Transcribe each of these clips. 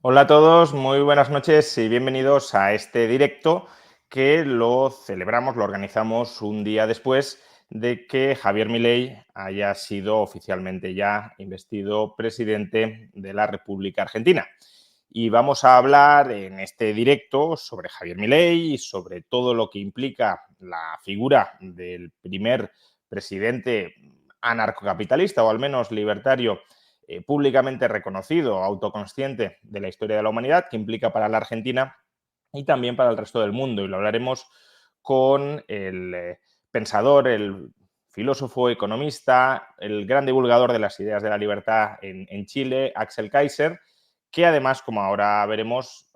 Hola a todos, muy buenas noches y bienvenidos a este directo que lo celebramos, lo organizamos un día después de que Javier Milei haya sido oficialmente ya investido presidente de la República Argentina. Y vamos a hablar en este directo sobre Javier Milei y sobre todo lo que implica la figura del primer presidente anarcocapitalista o al menos libertario públicamente reconocido, autoconsciente de la historia de la humanidad, que implica para la Argentina y también para el resto del mundo. Y lo hablaremos con el pensador, el filósofo, economista, el gran divulgador de las ideas de la libertad en Chile, Axel Kaiser, que además, como ahora veremos,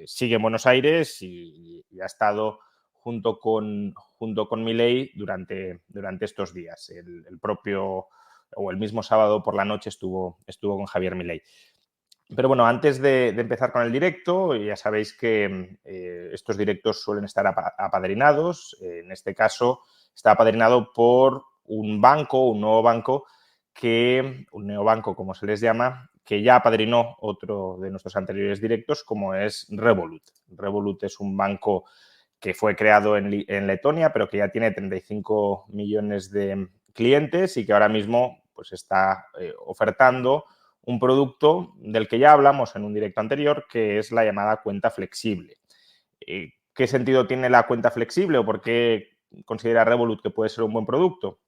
sigue en Buenos Aires y ha estado junto con Milei durante estos días. El propio o el mismo sábado por la noche estuvo con Javier Milei. Pero bueno, antes de empezar con el directo, ya sabéis que estos directos suelen estar apadrinados. En este caso está apadrinado por un banco, un neobanco como se les llama, que ya apadrinó otro de nuestros anteriores directos, como es Revolut. Revolut es un banco que fue creado en Letonia, pero que ya tiene 35 millones de clientes y que ahora mismo pues, está ofertando un producto del que ya hablamos en un directo anterior, que es la llamada cuenta flexible. ¿Qué sentido tiene la cuenta flexible o por qué considera Revolut que puede ser un buen producto?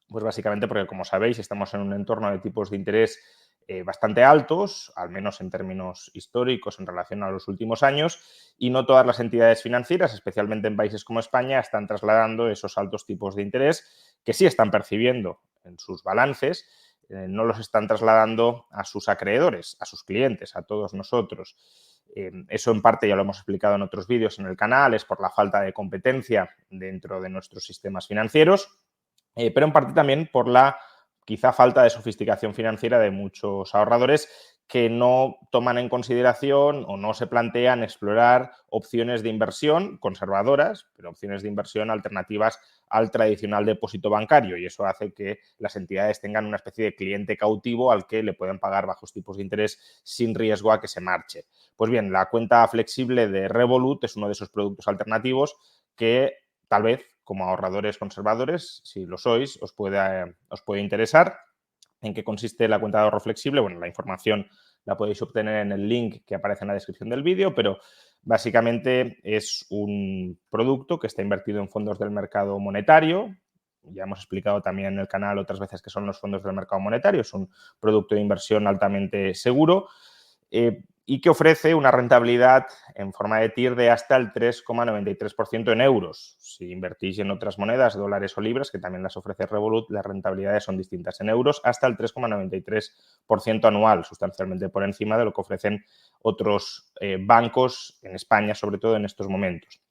Pues básicamente porque, como sabéis, estamos en un entorno de tipos de interés bastante altos, al menos en términos históricos en relación a los últimos años, y no todas las entidades financieras, especialmente en países como España, están trasladando esos altos tipos de interés que sí están percibiendo en sus balances, no los están trasladando a sus acreedores, a sus clientes, a todos nosotros. Eso en parte ya lo hemos explicado en otros vídeos en el canal, es por la falta de competencia dentro de nuestros sistemas financieros, pero en parte también por la quizá falta de sofisticación financiera de muchos ahorradores que no toman en consideración o no se plantean explorar opciones de inversión conservadoras, pero opciones de inversión alternativas al tradicional depósito bancario, y eso hace que las entidades tengan una especie de cliente cautivo al que le pueden pagar bajos tipos de interés sin riesgo a que se marche. Pues bien, la cuenta flexible de Revolut es uno de esos productos alternativos que tal vez como ahorradores conservadores, si lo sois, os puede interesar. ¿En qué consiste la cuenta de ahorro flexible? Bueno, la información la podéis obtener en el link que aparece en la descripción del vídeo, pero básicamente es un producto que está invertido en fondos del mercado monetario. Ya hemos explicado también en el canal otras veces qué son los fondos del mercado monetario. Es un producto de inversión altamente seguro y que ofrece una rentabilidad en forma de TIR de hasta el 3,93% en euros. Si invertís en otras monedas, dólares o libras, que también las ofrece Revolut, las rentabilidades son distintas. En euros, hasta el 3,93% anual, sustancialmente por encima de lo que ofrecen otros bancos en España, sobre todo en estos momentos.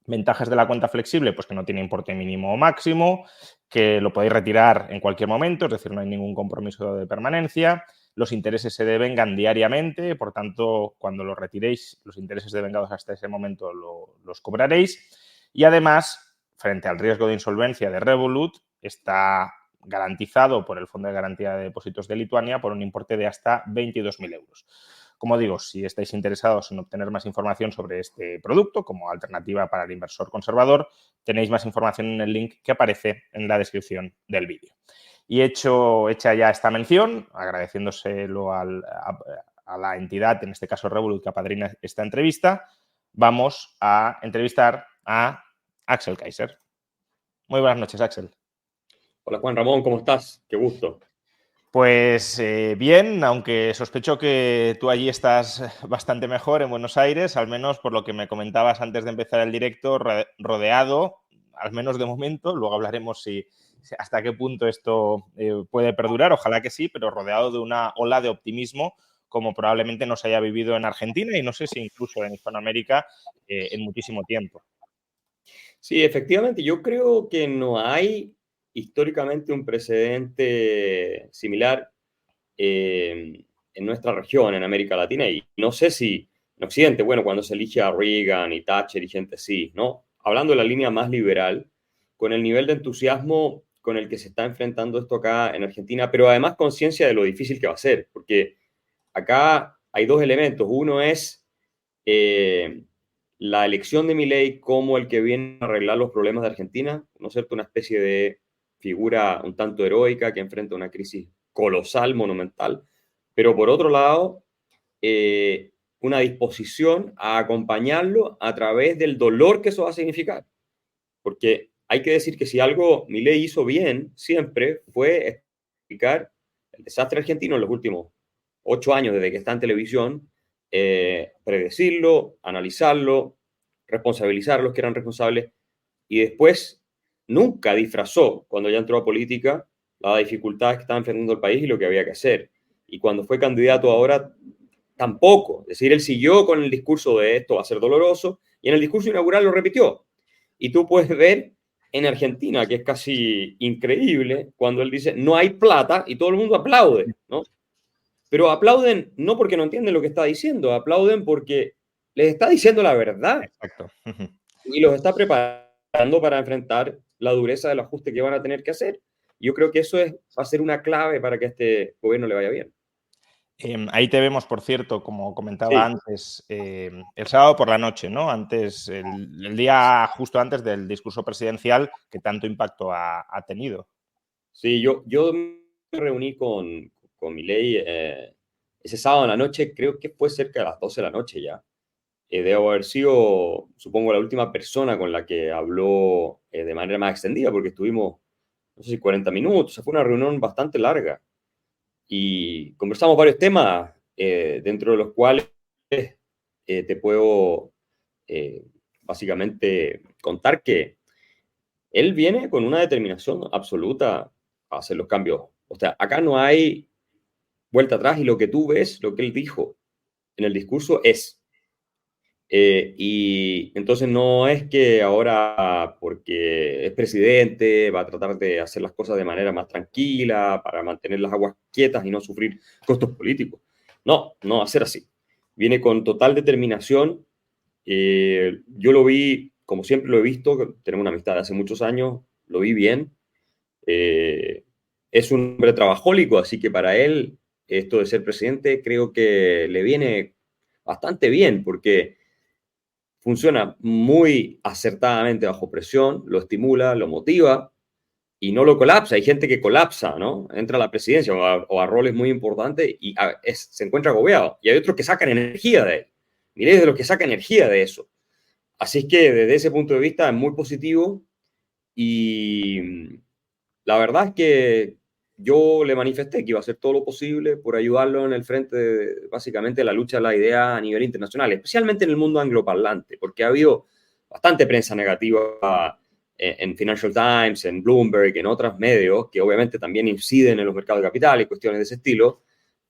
Ventajas de la cuenta flexible, pues que no tiene importe mínimo o máximo, que lo podéis retirar en cualquier momento, es decir, no hay ningún compromiso de permanencia. Los intereses se devengan diariamente, por tanto, cuando los retiréis, los intereses devengados hasta ese momento los cobraréis. Y además, frente al riesgo de insolvencia de Revolut, está garantizado por el Fondo de Garantía de Depósitos de Lituania por un importe de hasta 22.000 euros. Como digo, si estáis interesados en obtener más información sobre este producto como alternativa para el inversor conservador, tenéis más información en el link que aparece en la descripción del vídeo. Y hecha ya esta mención, agradeciéndoselo a la entidad, en este caso Revolut, que apadrina esta entrevista, vamos a entrevistar a Axel Kaiser. Muy buenas noches, Axel. Hola Juan Ramón, ¿cómo estás? Qué gusto. Pues bien, aunque sospecho que tú allí estás bastante mejor en Buenos Aires, al menos por lo que me comentabas antes de empezar el directo, rodeado, al menos de momento, luego hablaremos si hasta qué punto esto puede perdurar, ojalá que sí, pero rodeado de una ola de optimismo como probablemente no se haya vivido en Argentina y no sé si incluso en Hispanoamérica en muchísimo tiempo. Sí, efectivamente, yo creo que no hay históricamente un precedente similar en nuestra región, en América Latina, y no sé si en Occidente, bueno, cuando se elige a Reagan y Thatcher y gente así, ¿no? Hablando de la línea más liberal, con el nivel de entusiasmo con el que se está enfrentando esto acá en Argentina, pero además conciencia de lo difícil que va a ser, porque acá hay dos elementos. Uno es la elección de Milei como el que viene a arreglar los problemas de Argentina, ¿no es cierto? Una especie de figura un tanto heroica que enfrenta una crisis colosal, monumental, pero por otro lado, una disposición a acompañarlo a través del dolor que eso va a significar. Porque hay que decir que si algo Milei hizo bien siempre fue explicar el desastre argentino en los últimos 8 años desde que está en televisión, predecirlo, analizarlo, responsabilizar a los que eran responsables y después nunca disfrazó, cuando ya entró a política, las dificultades que estaba enfrentando el país y lo que había que hacer. Y cuando fue candidato ahora, tampoco. Es decir, él siguió con el discurso de esto va a ser doloroso y en el discurso inaugural lo repitió. Y tú puedes ver en Argentina, que es casi increíble, cuando él dice no hay plata y todo el mundo aplaude, ¿no? Pero aplauden no porque no entienden lo que está diciendo, aplauden porque les está diciendo la verdad Exacto. y los está preparando para enfrentar la dureza del ajuste que van a tener que hacer. Yo creo que eso va a ser una clave para que a este gobierno le vaya bien. Ahí te vemos, por cierto, como comentaba Sí, antes, el sábado por la noche, ¿no? Antes, el día justo antes del discurso presidencial que tanto impacto ha tenido. sí, yo me reuní con Milei ese sábado en la noche, creo que fue cerca de las 12 de la noche ya. Debo haber sido, supongo, la última persona con la que habló de manera más extendida, porque estuvimos, no sé si 40 minutos, o sea, fue una reunión bastante larga. Y conversamos varios temas, dentro de los cuales te puedo básicamente contar que él viene con una determinación absoluta a hacer los cambios. O sea, acá no hay vuelta atrás y lo que tú ves, lo que él dijo en el discurso es. Y entonces no es que ahora, porque es presidente, va a tratar de hacer las cosas de manera más tranquila para mantener las aguas quietas y no sufrir costos políticos. No, no va a ser así. Viene con total determinación. Yo lo vi, como siempre lo he visto, tenemos una amistad de hace muchos años, lo vi bien. Eh, es un hombre trabajólico, así que para él esto de ser presidente creo que le viene bastante bien, porque funciona muy acertadamente bajo presión, lo estimula, lo motiva y no lo colapsa. Hay gente que colapsa, ¿no? Entra a la presidencia o a roles muy importantes y se encuentra agobiado. Y hay otros que sacan energía de él. Miréis de los que sacan energía de eso. Así es que desde ese punto de vista es muy positivo y la verdad es que yo le manifesté que iba a hacer todo lo posible por ayudarlo en el frente de, básicamente, la lucha de la idea a nivel internacional, especialmente en el mundo angloparlante, porque ha habido bastante prensa negativa en Financial Times, en Bloomberg, en otros medios, que obviamente también inciden en los mercados de capital y cuestiones de ese estilo.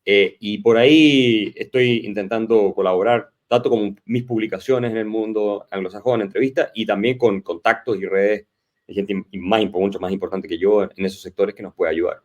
Y por ahí estoy intentando colaborar, tanto con mis publicaciones en el mundo anglosajón, entrevistas, y también con contactos y redes de gente mucho más importante que yo en esos sectores que nos puede ayudar.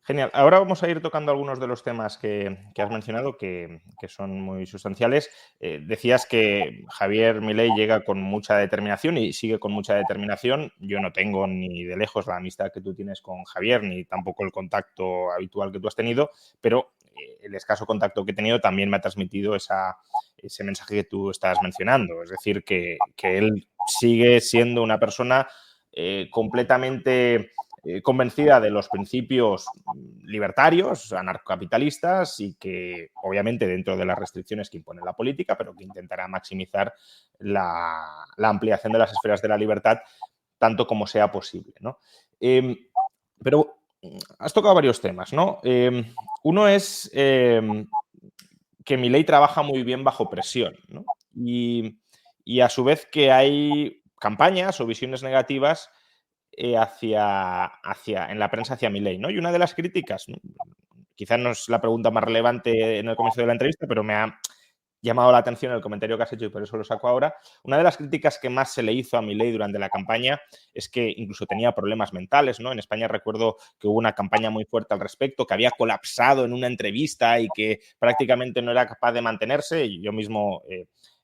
Genial. Ahora vamos a ir tocando algunos de los temas que has mencionado que son muy sustanciales. Decías que Javier Milei llega con mucha determinación y sigue con mucha determinación. Yo no tengo ni de lejos la amistad que tú tienes con Javier, ni tampoco el contacto habitual que tú has tenido, pero el escaso contacto que he tenido también me ha transmitido ese mensaje que tú estás mencionando. Es decir, que él sigue siendo una persona completamente convencida de los principios libertarios, anarcocapitalistas y que obviamente dentro de las restricciones que impone la política, pero que intentará maximizar la ampliación de las esferas de la libertad tanto como sea posible, ¿no? Pero has tocado varios temas, ¿no? Uno es que Milei trabaja muy bien bajo presión, ¿no? Y a su vez que hay campañas o visiones negativas en la prensa hacia Milei, ¿no? Y una de las críticas, ¿no? Quizás no es la pregunta más relevante en el comienzo de la entrevista, pero me ha llamado la atención el comentario que has hecho y por eso lo saco ahora. Una de las críticas que más se le hizo a Milei durante la campaña es que incluso tenía problemas mentales, ¿no? En España recuerdo que hubo una campaña muy fuerte al respecto, que había colapsado en una entrevista y que prácticamente no era capaz de mantenerse. Y yo mismo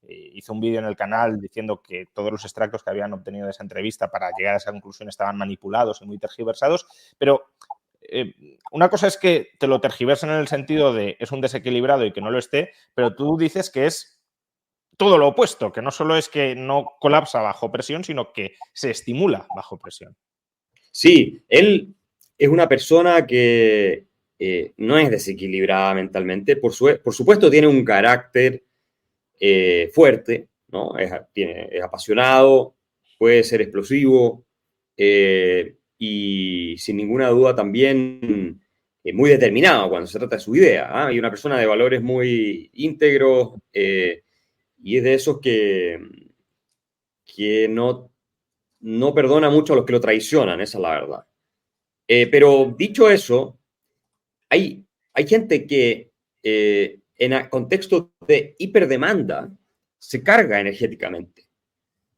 hice un vídeo en el canal diciendo que todos los extractos que habían obtenido de esa entrevista para llegar a esa conclusión estaban manipulados y muy tergiversados, pero una cosa es que te lo tergiversen en el sentido de es un desequilibrado y que no lo esté, pero tú dices que es todo lo opuesto, que no solo es que no colapsa bajo presión, sino que se estimula bajo presión. Sí, él es una persona que no es desequilibrada mentalmente. Por supuesto, tiene un carácter fuerte, ¿no? Es apasionado, puede ser explosivo y sin ninguna duda también muy determinado cuando se trata de su idea. ¿Ah? Y una persona de valores muy íntegros y es de esos que no perdona mucho a los que lo traicionan, esa es la verdad. Pero dicho eso, hay gente que en contextos de hiperdemanda se carga energéticamente.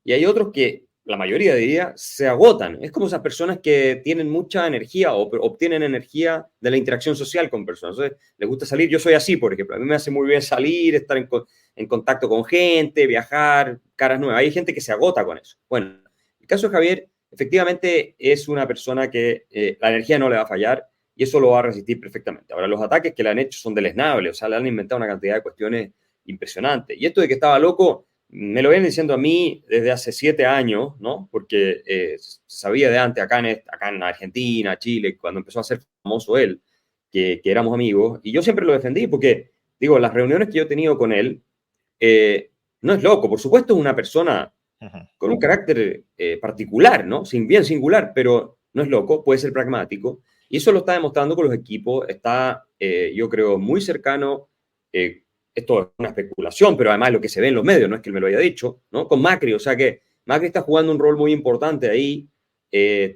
Y hay otros que, la mayoría diría, se agotan. Es como esas personas que tienen mucha energía o obtienen energía de la interacción social con personas. Entonces, les gusta salir. Yo soy así, por ejemplo. A mí me hace muy bien salir, estar en contacto con gente, viajar, caras nuevas. Hay gente que se agota con eso. Bueno, el caso de Javier, efectivamente, es una persona que la energía no le va a fallar y eso lo va a resistir perfectamente. Ahora, los ataques que le han hecho son deleznables. O sea, le han inventado una cantidad de cuestiones impresionantes. Y esto de que estaba loco me lo vienen diciendo a mí desde hace 7 años, ¿no? Porque se sabía de antes acá en Argentina, Chile, cuando empezó a ser famoso él, que éramos amigos, y yo siempre lo defendí porque, digo, las reuniones que yo he tenido con él, no es loco, por supuesto es una persona con un carácter particular, ¿no? Bien singular, pero no es loco, puede ser pragmático, y eso lo está demostrando con los equipos, está, yo creo, muy cercano, esto es una especulación, pero además lo que se ve en los medios, no es que él me lo haya dicho, ¿no? Con Macri, o sea que Macri está jugando un rol muy importante ahí.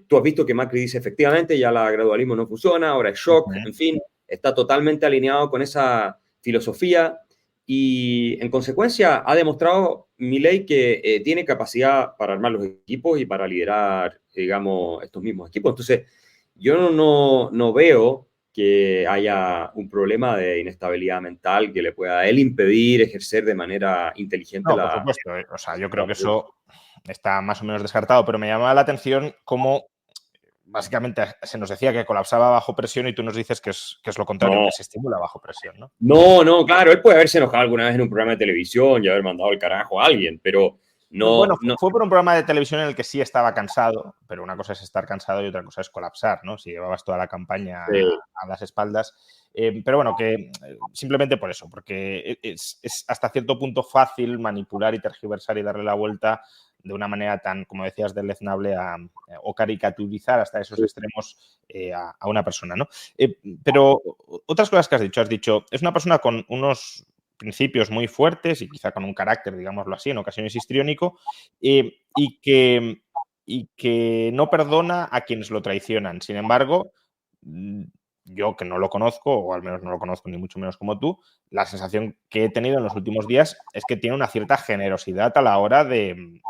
Tú has visto que Macri dice efectivamente ya la gradualismo no funciona, ahora es shock, en fin, está totalmente alineado con esa filosofía y en consecuencia ha demostrado Milei que tiene capacidad para armar los equipos y para liderar, digamos, estos mismos equipos. Entonces, yo no veo que haya un problema de inestabilidad mental que le pueda a él impedir ejercer de manera inteligente No, por la... supuesto. O sea, yo creo que eso está más o menos descartado, pero me llamaba la atención cómo básicamente se nos decía que colapsaba bajo presión y tú nos dices que es lo contrario, No, que se estimula bajo presión, ¿no? no, claro, él puede haberse enojado alguna vez en un programa de televisión y haber mandado el carajo a alguien, pero Bueno, no. fue por un programa de televisión en el que sí estaba cansado, pero una cosa es estar cansado y otra cosa es colapsar, ¿no? Si llevabas toda la campaña a las espaldas. Pero bueno, que simplemente por eso, porque es hasta cierto punto fácil manipular y tergiversar y darle la vuelta de una manera tan, como decías, deleznable o caricaturizar hasta esos extremos a una persona, ¿no? Pero otras cosas que has dicho, es una persona con unos principios muy fuertes y quizá con un carácter, digámoslo así, en ocasiones histriónico, y que no perdona a quienes lo traicionan. Sin embargo, yo que no lo conozco, o al menos no lo conozco ni mucho menos como tú, la sensación que he tenido en los últimos días es que tiene una cierta generosidad a la hora de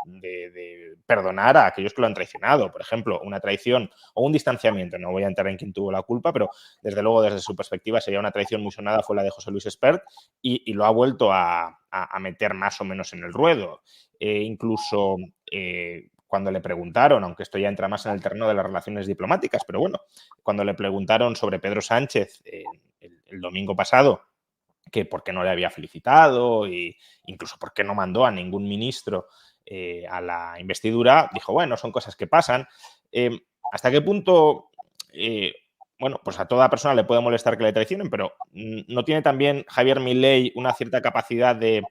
perdonar a aquellos que lo han traicionado. Por ejemplo, una traición o un distanciamiento, no voy a entrar en quién tuvo la culpa, pero desde luego desde su perspectiva sería una traición muy sonada, fue la de José Luis Espert, y lo ha vuelto a meter más o menos en el ruedo. Incluso cuando le preguntaron, aunque esto ya entra más en el terreno de las relaciones diplomáticas, pero bueno, cuando le preguntaron sobre Pedro Sánchez el domingo pasado, que por qué no le había felicitado e incluso por qué no mandó a ningún ministro a la investidura, dijo, bueno, son cosas que pasan. ¿Hasta qué punto, bueno, pues a toda persona le puede molestar que le traicionen, pero no tiene también Javier Milei una cierta capacidad de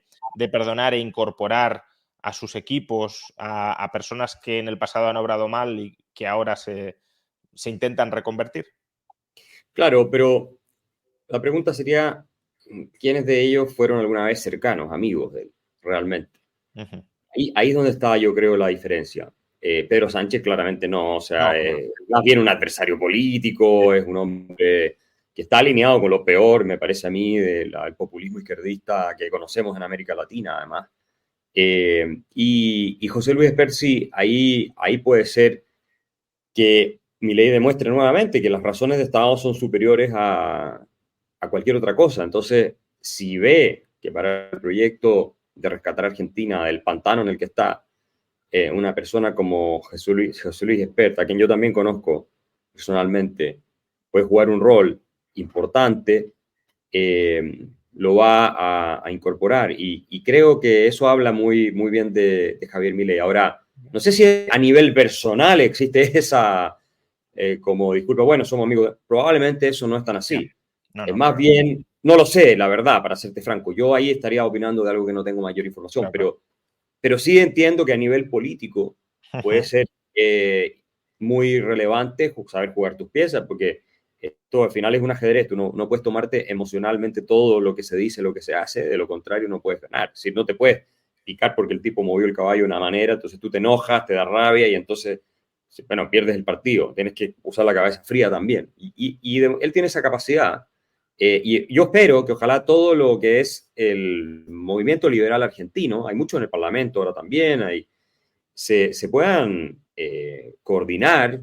perdonar e incorporar a sus equipos, a personas que en el pasado han obrado mal y que ahora se intentan reconvertir? Claro, pero la pregunta sería, ¿quiénes de ellos fueron alguna vez cercanos, amigos de él, realmente? Ujú. Ahí es donde está, yo creo, la diferencia. Pedro Sánchez claramente no, o No, sea, es más bien un adversario político, es un hombre que está alineado con lo peor, me parece a mí, del populismo izquierdista que conocemos en América Latina, además. Y José Luis Percy, ahí puede ser que Milei demuestre nuevamente que las razones de Estado son superiores a cualquier otra cosa. Entonces, si ve que para el proyecto de rescatar a Argentina del pantano en el que está, una persona como José Luis Espert, a quien yo también conozco personalmente, puede jugar un rol importante, lo va a incorporar. Y creo que eso habla muy, muy bien de Javier Milei. Ahora, no sé si a nivel personal existe esa, como disculpa, bueno, somos amigos. Probablemente eso no es tan así. No, Es no, más claro, bien, no lo sé, la verdad, para serte franco. Yo ahí estaría opinando de algo que no tengo mayor información, claro, claro. pero sí entiendo que a nivel político puede Ujú. ser muy relevante saber jugar tus piezas, porque esto al final es un ajedrez. Tú no puedes tomarte emocionalmente todo lo que se dice, lo que se hace, de lo contrario no puedes ganar. Si no te puedes picar porque el tipo movió el caballo de una manera, entonces tú te enojas, te da rabia y entonces, bueno, pierdes el partido. Tienes que usar la cabeza fría también. Él tiene esa capacidad. Y yo espero que ojalá todo lo que es el movimiento liberal argentino, hay mucho en el Parlamento ahora también, se puedan coordinar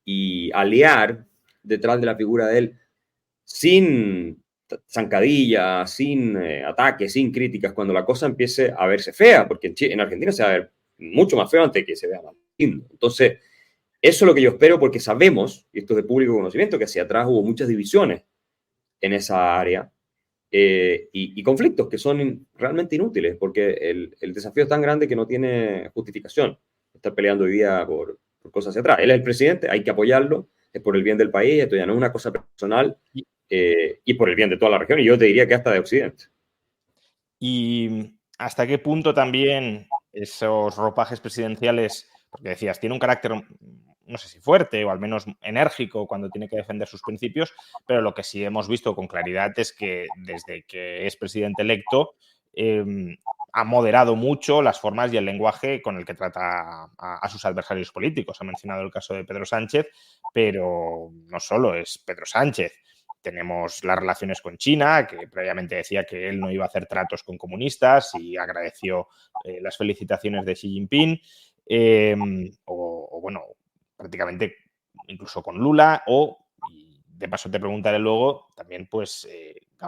y aliar detrás de la figura de él sin zancadillas, sin ataques, sin críticas, cuando la cosa empiece a verse fea, porque en Argentina se va a ver mucho más feo antes de que se vea más lindo. Entonces, eso es lo que yo espero, porque sabemos, y esto es de público conocimiento, que hacia atrás hubo muchas divisiones en esa área y conflictos que son realmente inútiles, porque el desafío es tan grande que no tiene justificación estar peleando hoy día por cosas hacia atrás. Él es el presidente, hay que apoyarlo, es por el bien del país, esto ya no es una cosa personal y por el bien de toda la región, y yo te diría que hasta de Occidente. ¿Y hasta qué punto también esos ropajes presidenciales, porque decías, tiene un carácter, no sé si fuerte o al menos enérgico cuando tiene que defender sus principios, pero lo que sí hemos visto con claridad es que desde que es presidente electo ha moderado mucho las formas y el lenguaje con el que trata a sus adversarios políticos? Ha mencionado el caso de Pedro Sánchez, pero no solo es Pedro Sánchez. Tenemos las relaciones con China, que previamente decía que él no iba a hacer tratos con comunistas y agradeció las felicitaciones de Xi Jinping, bueno, prácticamente incluso con Lula, y de paso te preguntaré luego, también pues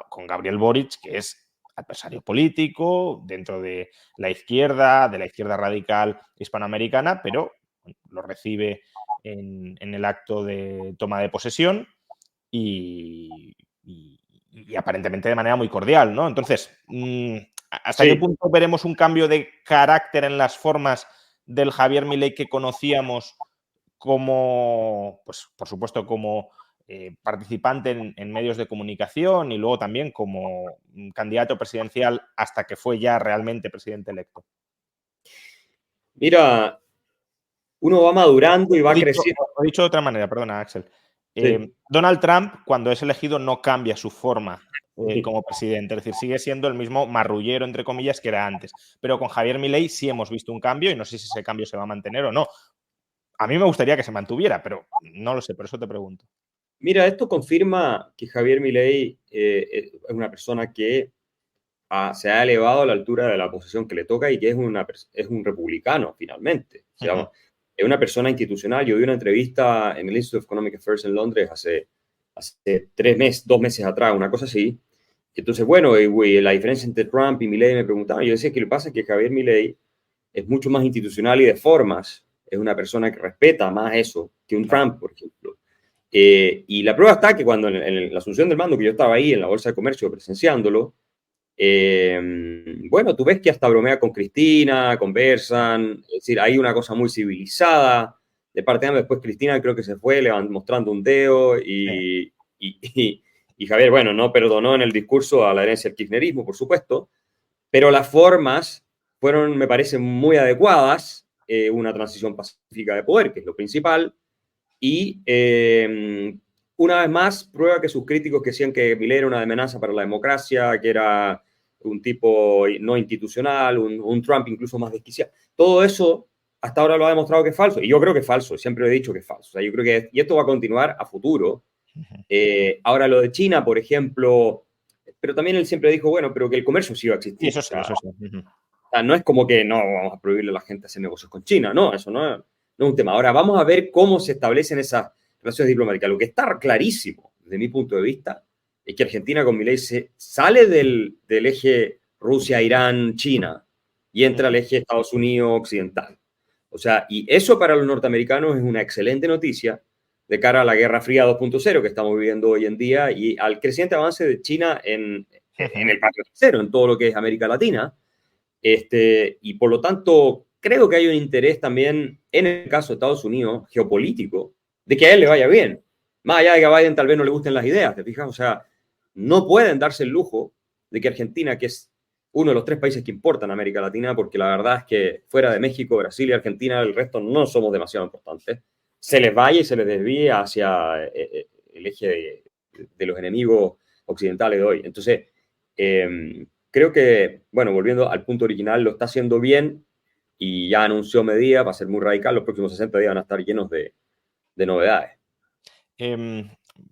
con Gabriel Boric, que es adversario político dentro de la izquierda radical hispanoamericana, pero lo recibe en el acto de toma de posesión y aparentemente de manera muy cordial, ¿no? Entonces, ¿hasta qué Sí, punto veremos un cambio de carácter en las formas del Javier Milei que conocíamos como, pues, por supuesto, como participante en medios de comunicación y luego también como candidato presidencial hasta que fue ya realmente presidente electo? mira, uno va madurando y O va dicho, creciendo. o dicho de otra manera, perdona, Axel. Sí. Donald Trump, cuando es elegido, no cambia su forma como presidente, es decir, sigue siendo el mismo marrullero, entre comillas, que era antes. Pero con Javier Milei sí hemos visto un cambio y no sé si ese cambio se va a mantener o no. A mí me gustaría que se mantuviera, pero no lo sé, por eso te pregunto. Mira, esto confirma que Javier Milei es una persona que se ha elevado a la altura de la posición que le toca y que es un republicano, finalmente. O sea, es una persona institucional. Yo vi una entrevista en el Institute of Economic Affairs en Londres hace 2 meses atrás, una cosa así. Entonces, bueno, la diferencia entre Trump y Milei me preguntaban. Yo decía que lo que pasa es que Javier Milei es mucho más institucional y de formas. Es una persona que respeta más eso que un Claro. Trump, por ejemplo. Y la prueba está que cuando en la asunción del mando, que yo estaba ahí en la Bolsa de Comercio presenciándolo, bueno, tú ves que hasta bromea con Cristina, conversan, es decir, hay una cosa muy civilizada de parte de ambos. Después Cristina creo que se fue mostrando un dedo Sí. y Javier, bueno, no perdonó en el discurso a la herencia del kirchnerismo, por supuesto, pero las formas fueron, me parece, muy adecuadas, una transición pacífica de poder, que es lo principal, y una vez más prueba que sus críticos que decían que Milei era una amenaza para la democracia, que era un tipo no institucional, un Trump incluso más desquiciado. Todo eso hasta ahora lo ha demostrado que es falso. Y yo creo que es falso, siempre he dicho que es falso. O sea, yo creo que, y esto va a continuar a futuro. Ahora lo de China, por ejemplo, pero también él siempre dijo, bueno, pero que el comercio sí va a Sí, existir. eso sí, eso sí. O sea, no es como que no vamos a prohibirle a la gente hacer negocios con China, no, eso no es un tema. Ahora vamos a ver cómo se establecen esas relaciones diplomáticas. Lo que está clarísimo, desde mi punto de vista, es que Argentina con Milei se sale del eje Rusia, Irán, China y entra al eje Estados Unidos occidental. O sea, y eso para los norteamericanos es una excelente noticia de cara a la Guerra Fría 2.0 que estamos viviendo hoy en día y al creciente avance de China en el patio trasero, en todo lo que es América Latina. Y por lo tanto, creo que hay un interés también, en el caso de Estados Unidos, geopolítico, de que a él le vaya bien. Más allá de que a Biden tal vez no le gusten las ideas, ¿te fijas? O sea, no pueden darse el lujo de que Argentina, que es uno de los 3 países que importan a América Latina, porque la verdad es que fuera de México, Brasil y Argentina, el resto no somos demasiado importantes, se les vaya y se les desvíe hacia el eje de los enemigos occidentales de hoy. Entonces, creo que, bueno, volviendo al punto original, lo está haciendo bien y ya anunció medidas, va a ser muy radical, los próximos 60 días van a estar llenos de novedades.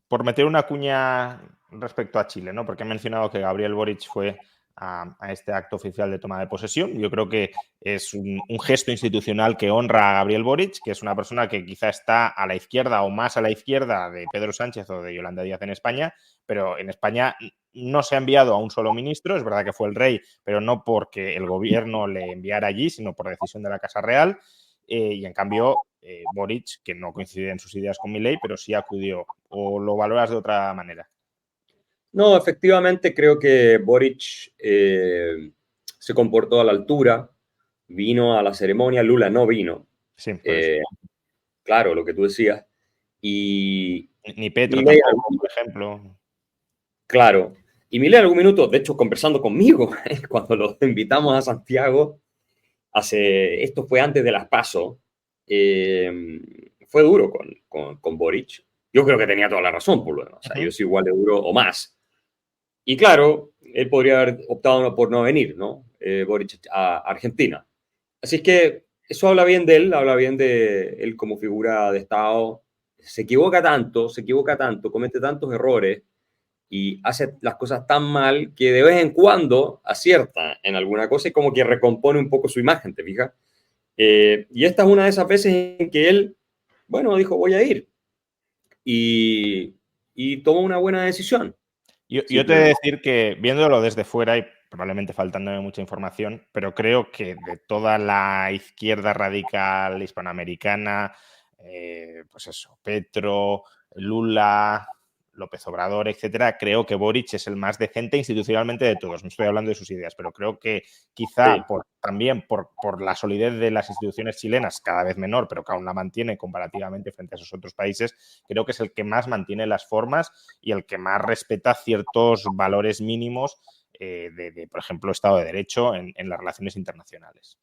Por meter una cuña respecto a Chile, ¿no? Porque he mencionado que Gabriel Boric fue a este acto oficial de toma de posesión. Yo creo que es un gesto institucional que honra a Gabriel Boric, que es una persona que quizá está a la izquierda o más a la izquierda de Pedro Sánchez o de Yolanda Díaz en España, pero en España no se ha enviado a un solo ministro. Es verdad que fue el rey, pero no porque el gobierno le enviara allí, sino por decisión de la Casa Real. Y en cambio, Boric, que no coincide en sus ideas con Milei, pero sí acudió. ¿O lo valoras de otra manera? No, efectivamente creo que Boric se comportó a la altura, vino a la ceremonia, Lula no vino. Sí, por eso. Claro, lo que tú decías. Y Ni Petro Milei, tampoco, por ejemplo. claro. Y Milei en algún minuto, de hecho, conversando conmigo, cuando lo invitamos a Santiago, esto fue antes de las PASO, fue duro con Boric. Yo creo que tenía toda la razón, por lo demás. O sea, yo soy igual de duro o más. Y claro, él podría haber optado por no venir, ¿no? Boric a Argentina. Así es que eso habla bien de él, habla bien de él como figura de Estado. Se equivoca tanto, comete tantos errores y hace las cosas tan mal que de vez en cuando acierta en alguna cosa y como que recompone un poco su imagen, ¿te fijas? Y esta es una de esas veces en que él, bueno, dijo, voy a ir. Y tomó una buena decisión. Yo te he de decir que, viéndolo desde fuera y probablemente faltándome mucha información, pero creo que de toda la izquierda radical hispanoamericana, pues eso, Petro, Lula, López Obrador, etcétera, creo que Boric es el más decente institucionalmente de todos. No estoy hablando de sus ideas, pero creo que quizá Sí. también por la solidez de las instituciones chilenas, cada vez menor, pero que aún la mantiene comparativamente frente a esos otros países, creo que es el que más mantiene las formas y el que más respeta ciertos valores mínimos por ejemplo, Estado de Derecho en las relaciones internacionales.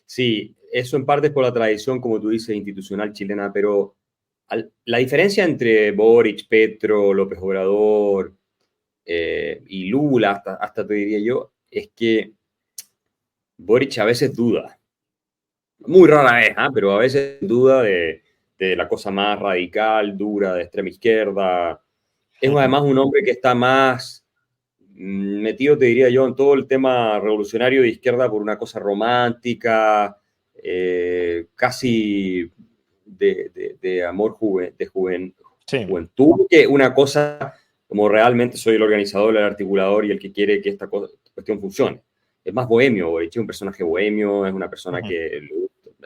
Sí, eso en parte es por la tradición, como tú dices, institucional chilena, pero la diferencia entre Boric, Petro, López Obrador y Lula, hasta te diría yo, es que Boric a veces duda, muy rara vez, pero a veces duda de la cosa más radical, dura, de extrema izquierda. Es además un hombre que está más metido, te diría yo, en todo el tema revolucionario de izquierda por una cosa romántica, casi de amor Sí. juventud, que una cosa como realmente soy el organizador, el articulador y el que quiere que esta cuestión funcione. Es más bohemio, Boric es un personaje bohemio, es una persona que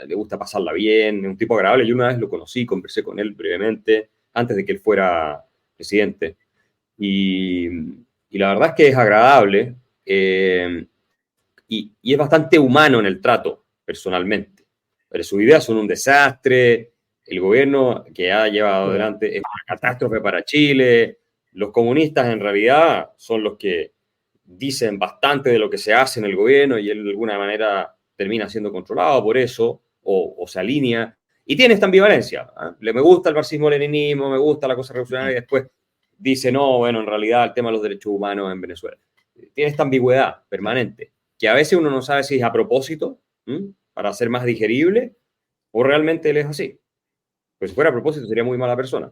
le gusta pasarla bien, es un tipo agradable. Yo una vez lo conocí, conversé con él brevemente, antes de que él fuera presidente. Y la verdad es que es agradable y es bastante humano en el trato, personalmente. Pero sus ideas son un desastre, el gobierno que ha llevado adelante es una catástrofe para Chile, los comunistas en realidad son los que dicen bastante de lo que se hace en el gobierno y él de alguna manera termina siendo controlado por eso o se alinea. Y tiene esta ambivalencia. ¿Eh? Me gusta el marxismo-leninismo, me gusta la cosa revolucionaria y después dice, no, bueno, en realidad el tema de los derechos humanos en Venezuela. Tiene esta ambigüedad permanente, que a veces uno no sabe si es a propósito, para ser más digerible, o realmente él es así. Pues si fuera a propósito sería muy mala persona.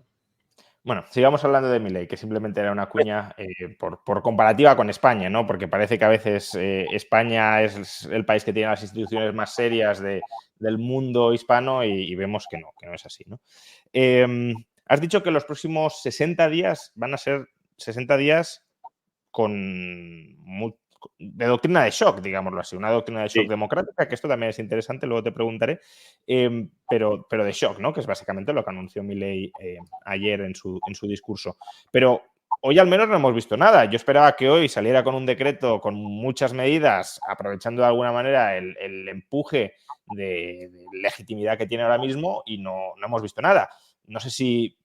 Bueno, sigamos hablando de Milei, que simplemente era una cuña por comparativa con España, ¿no? Porque parece que a veces España es el país que tiene las instituciones más serias del mundo hispano y vemos que no es así, ¿no? Has dicho que los próximos 60 días van a ser 60 días con de doctrina de shock, digámoslo así, una doctrina de shock Sí. democrática, que esto también es interesante, luego te preguntaré, pero de shock, ¿no? Que es básicamente lo que anunció Milei ayer en su discurso. Pero hoy al menos no hemos visto nada. Yo esperaba que hoy saliera con un decreto con muchas medidas, aprovechando de alguna manera el empuje de legitimidad que tiene ahora mismo, y no hemos visto nada. No sé si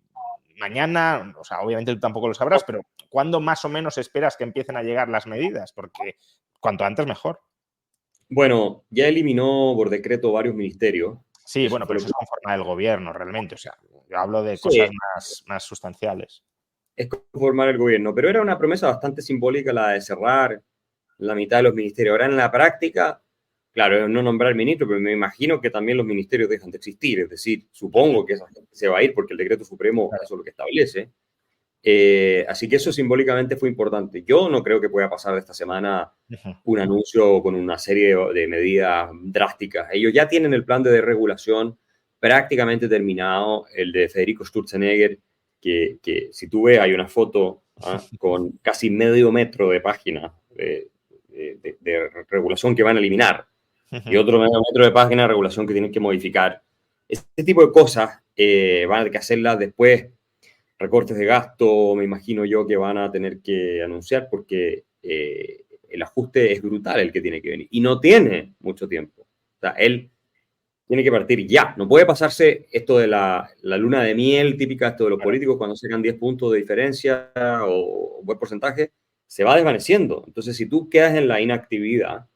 mañana, o sea, obviamente tú tampoco lo sabrás, pero ¿cuándo más o menos esperas que empiecen a llegar las medidas? Porque cuanto antes mejor. Bueno, ya eliminó por decreto varios ministerios. Sí, Eso bueno, fue pero lo eso que... es conforme del gobierno realmente. O sea, yo hablo de Sí, cosas más sustanciales. es conformar el gobierno, pero era una promesa bastante simbólica la de cerrar la mitad de los ministerios. Ahora en la práctica, claro, no nombrar ministro, pero me imagino que también los ministerios dejan de existir. Es decir, supongo que esa gente se va a ir porque el decreto supremo Claro. eso es lo que establece. Así que eso simbólicamente fue importante. Yo no creo que pueda pasar de esta semana Ujú. un anuncio con una serie de medidas drásticas. Ellos ya tienen el plan de desregulación prácticamente terminado, el de Federico Sturzenegger, que si tú ves hay una foto con casi medio metro de página de regulación que van a eliminar y Ujú. otro medio metro de página de regulación que tienen que modificar. Este tipo de cosas van a tener que hacerlas después. Recortes de gasto, me imagino yo que van a tener que anunciar porque el ajuste es brutal el que tiene que venir y no tiene mucho tiempo. O sea, él tiene que partir ya. No puede pasarse esto de la luna de miel típica, esto de los Claro. políticos cuando sacan 10 puntos de diferencia o un buen porcentaje, se va desvaneciendo. Entonces, si tú quedas en la inactividad,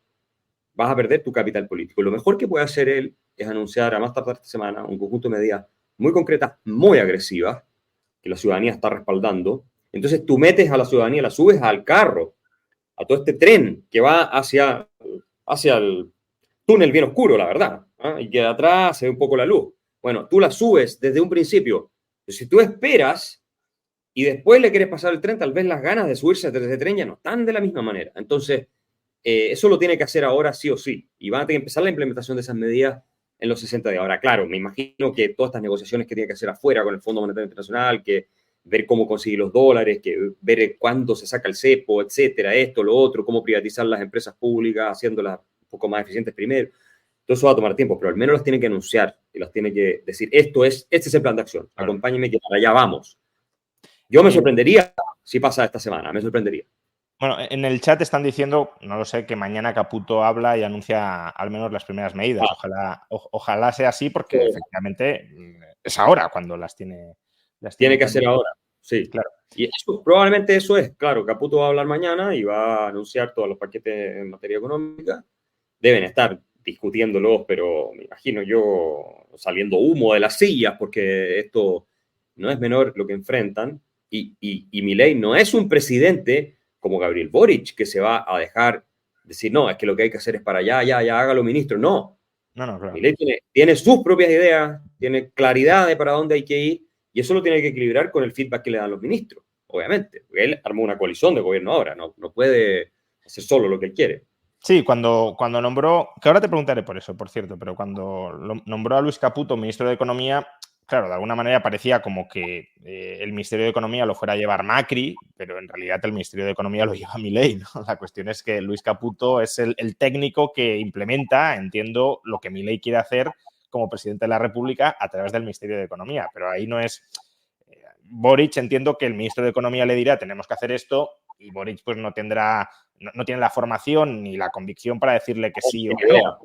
vas a perder tu capital político. Lo mejor que puede hacer él es anunciar a más tardar esta semana un conjunto de medidas muy concretas, muy agresivas, que la ciudadanía está respaldando. Entonces tú metes a la ciudadanía, la subes al carro, a todo este tren que va hacia el túnel bien oscuro, la verdad, y que de atrás se ve un poco la luz. Bueno, tú la subes desde un principio. Pero si tú esperas y después le quieres pasar el tren, tal vez las ganas de subirse desde ese tren ya no están de la misma manera. Entonces, eso lo tiene que hacer ahora sí o sí. Y van a tener que empezar la implementación de esas medidas en los 60 días. Ahora, claro, me imagino que todas estas negociaciones que tiene que hacer afuera con el Fondo Monetario Internacional, que ver cómo conseguir los dólares, que ver cuándo se saca el cepo, etcétera, esto, lo otro, cómo privatizar las empresas públicas, haciéndolas un poco más eficientes primero. Todo eso va a tomar tiempo, pero al menos las tiene que anunciar y las tiene que decir, este es el plan de acción, Claro. acompáñenme que para allá vamos. Yo me sorprendería si pasa esta semana, me sorprendería. Bueno, en el chat están diciendo, no lo sé, que mañana Caputo habla y anuncia al menos las primeras medidas. Ojalá sea así, porque efectivamente es ahora cuando las tiene Tiene que que hacer anunciar. ahora, sí. Claro. Y eso, probablemente eso es, claro, Caputo va a hablar mañana y va a anunciar todos los paquetes en materia económica. Deben estar discutiéndolos, pero me imagino yo saliendo humo de las sillas, porque esto no es menor lo que enfrentan. Y Milei no es un presidente como Gabriel Boric, que se va a dejar decir, no, es que lo que hay que hacer es para allá, ya, hágalo, ministro. No, No, claro. Milei tiene sus propias ideas, tiene claridad de para dónde hay que ir, y eso lo tiene que equilibrar con el feedback que le dan los ministros, obviamente. Porque él armó una coalición de gobierno ahora, no puede hacer solo lo que él quiere. Sí, cuando nombró, que ahora te preguntaré por eso, por cierto, pero cuando nombró a Luis Caputo ministro de Economía, claro, de alguna manera parecía como que el Ministerio de Economía lo fuera a llevar Macri, pero en realidad el Ministerio de Economía lo lleva Milei, ¿no? La cuestión es que Luis Caputo es el técnico que implementa, entiendo, lo que Milei quiere hacer como presidente de la República a través del Ministerio de Economía, pero ahí no es... Boric, entiendo que el ministro de Economía le dirá tenemos que hacer esto y Boric pues no tendrá, no tiene la formación ni la convicción para decirle que sí o que no.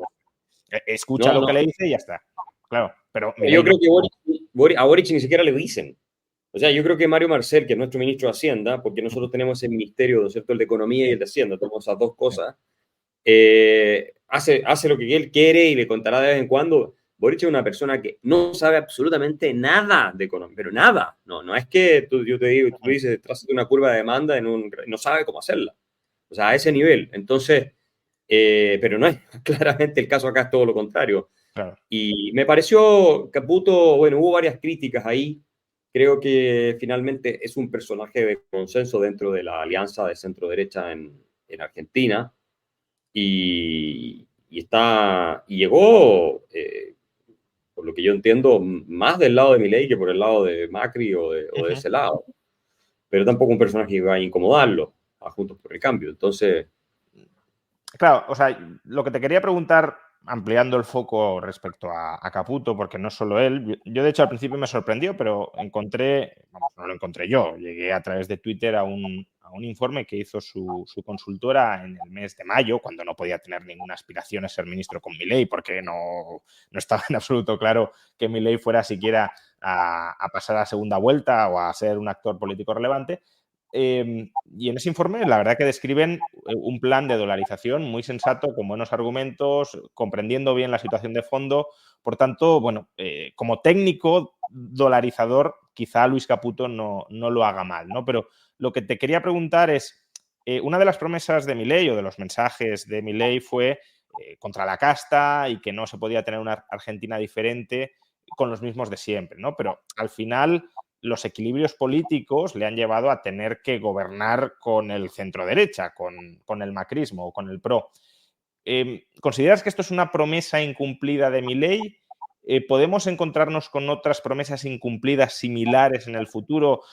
Escucha No, lo no. que le dice y ya está. Claro, pero Yo Milei no. creo que a Boric ni siquiera le dicen. O sea, yo creo que Mario Marcel, que es nuestro ministro de Hacienda, porque nosotros tenemos ese ministerio, ¿no es cierto?, el de Economía y el de Hacienda, tenemos esas dos cosas, hace lo que él quiere y le contará de vez en cuando. Boric es una persona que no sabe absolutamente nada de economía, pero nada. No es que yo te digo, tú dices, trazas una curva de demanda no sabe cómo hacerla. O sea, a ese nivel. Entonces, pero no es claramente el caso acá, es todo lo contrario. Claro. Y me pareció Caputo, bueno, hubo varias críticas ahí. Creo que finalmente es un personaje de consenso dentro de la alianza de centro-derecha en Argentina y llegó, por lo que yo entiendo, más del lado de Milei que por el lado de Macri o de ese lado. Pero tampoco un personaje que va a incomodarlo a Juntos por el Cambio. Entonces, claro, o sea, lo que te quería preguntar, ampliando el foco respecto a Caputo, porque no solo él, yo de hecho al principio me sorprendió, pero encontré, vamos, no lo encontré yo, llegué a través de Twitter a un informe que hizo su consultora en el mes de mayo, cuando no podía tener ninguna aspiración a ser ministro con Milei, porque no estaba en absoluto claro que Milei fuera siquiera a pasar a la segunda vuelta o a ser un actor político relevante. Y en ese informe, la verdad que describen un plan de dolarización muy sensato, con buenos argumentos, comprendiendo bien la situación de fondo. Por tanto, bueno, como técnico dolarizador, quizá Luis Caputo no lo haga mal, ¿no? Pero lo que te quería preguntar es, una de las promesas de Milei o de los mensajes de Milei fue contra la casta y que no se podía tener una Argentina diferente con los mismos de siempre, ¿no? Pero al final los equilibrios políticos le han llevado a tener que gobernar con el centro-derecha, con el macrismo o con el PRO. ¿Consideras que esto es una promesa incumplida de Milei? ¿Podemos encontrarnos con otras promesas incumplidas similares en el futuro,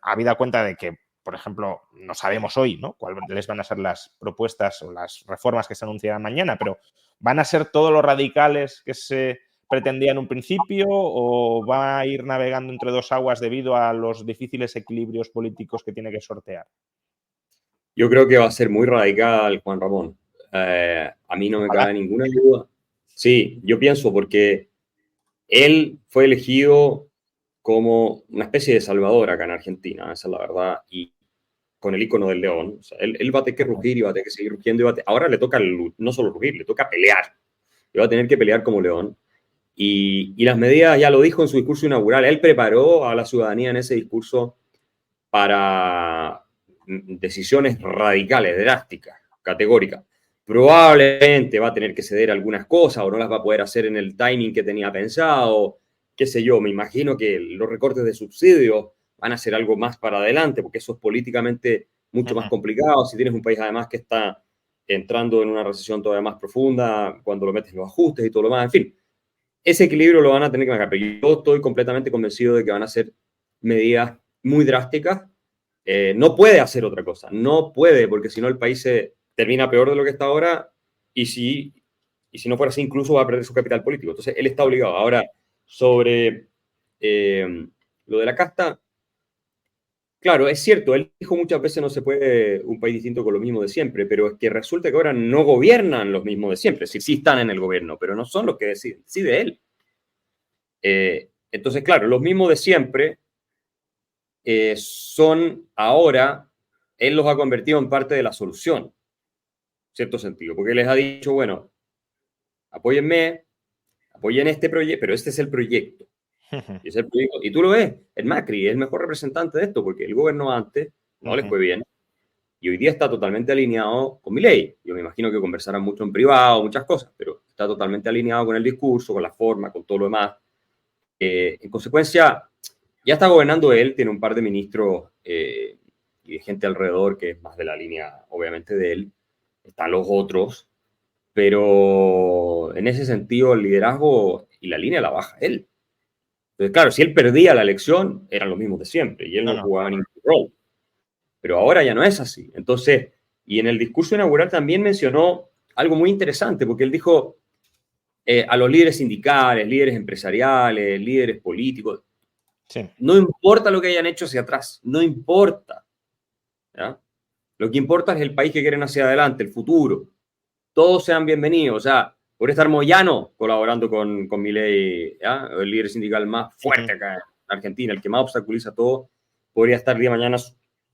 habida cuenta de que, por ejemplo, no sabemos hoy, ¿no?, cuáles van a ser las propuestas o las reformas que se anunciarán mañana, pero ¿van a ser todos los radicales que se pretendía en un principio o va a ir navegando entre dos aguas debido a los difíciles equilibrios políticos que tiene que sortear? Yo creo que va a ser muy radical, Juan Ramón. A mí no me Ojalá. cabe ninguna duda. Sí, yo pienso porque él fue elegido como una especie de salvador acá en Argentina, esa es la verdad, y con el icono del león. O sea, él va a tener que rugir y va a tener que seguir rugiendo. Ahora le toca no solo rugir, le toca pelear. Y va a tener que pelear como león. Y las medidas, ya lo dijo en su discurso inaugural, él preparó a la ciudadanía en ese discurso para decisiones radicales, drásticas, categóricas. Probablemente va a tener que ceder algunas cosas o no las va a poder hacer en el timing que tenía pensado, qué sé yo, me imagino que los recortes de subsidios van a ser algo más para adelante, porque eso es políticamente mucho más complicado. Si tienes un país además que está entrando en una recesión todavía más profunda, cuando lo metes los ajustes y todo lo más, en fin, ese equilibrio lo van a tener que marcar, pero yo estoy completamente convencido de que van a ser medidas muy drásticas. No puede hacer otra cosa, no puede, porque si no el país se termina peor de lo que está ahora y si no fuera así, incluso va a perder su capital político. Entonces, él está obligado. Ahora, sobre lo de la casta, claro, es cierto, él dijo muchas veces no se puede un país distinto con lo mismo de siempre, pero es que resulta que ahora no gobiernan los mismos de siempre, sí, sí están en el gobierno, pero no son los que deciden, decide él. Entonces, claro, los mismos de siempre son ahora, él los ha convertido en parte de la solución, en cierto sentido, porque les ha dicho, bueno, apóyenme, apoyen este proyecto, pero este es el proyecto. Y, es el proyecto. Y tú lo ves, el Macri es el mejor representante de esto, porque el gobierno antes no les fue bien, y hoy día está totalmente alineado con Milei. Yo me imagino que conversarán mucho en privado, muchas cosas, pero está totalmente alineado con el discurso, con la forma, con todo lo demás. En consecuencia, ya está gobernando él, tiene un par de ministros y de gente alrededor que es más de la línea, obviamente, de él. Están los otros, pero en ese sentido el liderazgo y la línea la baja él. Entonces, claro, si él perdía la elección, eran los mismos de siempre y él no jugaba ningún rol. Pero ahora ya no es así. Entonces, y en el discurso inaugural también mencionó algo muy interesante, porque él dijo a los líderes sindicales, líderes empresariales, líderes políticos, Sí. no importa lo que hayan hecho hacia atrás, no importa. ¿Ya? Lo que importa es el país que quieren hacia adelante, el futuro. Todos sean bienvenidos. O sea, por estar Moyano colaborando con Milei, ¿ya? El líder sindical más fuerte acá en Argentina, el que más obstaculiza todo, podría estar día de mañana,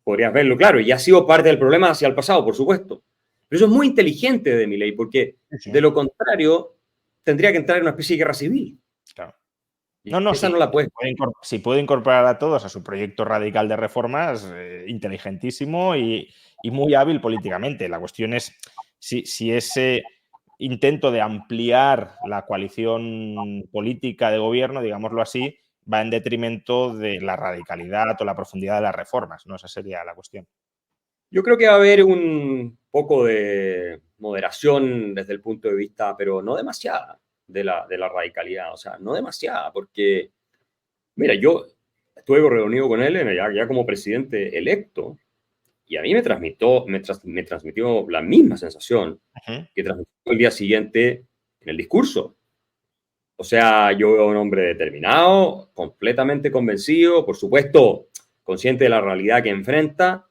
podrías verlo, claro, y ha sido parte del problema hacia el pasado, por supuesto. Pero eso es muy inteligente de Milei, porque de lo contrario tendría que entrar en una especie de guerra civil. Claro. Y No, esa sí. no la puede. Si puede incorporar a todos a su proyecto radical de reformas, inteligentísimo y muy hábil políticamente. La cuestión es si ese intento de ampliar la coalición política de gobierno, digámoslo así, va en detrimento de la radicalidad o la profundidad de las reformas, ¿no? Esa sería la cuestión. Yo creo que va a haber un poco de moderación desde el punto de vista, pero no demasiada, de la radicalidad. O sea, no demasiada, porque, mira, yo estuve reunido con él ya como presidente electo Y a mí me transmitió la misma sensación que transmitió el día siguiente en el discurso. O sea, yo veo a un hombre determinado, completamente convencido, por supuesto, consciente de la realidad que enfrenta.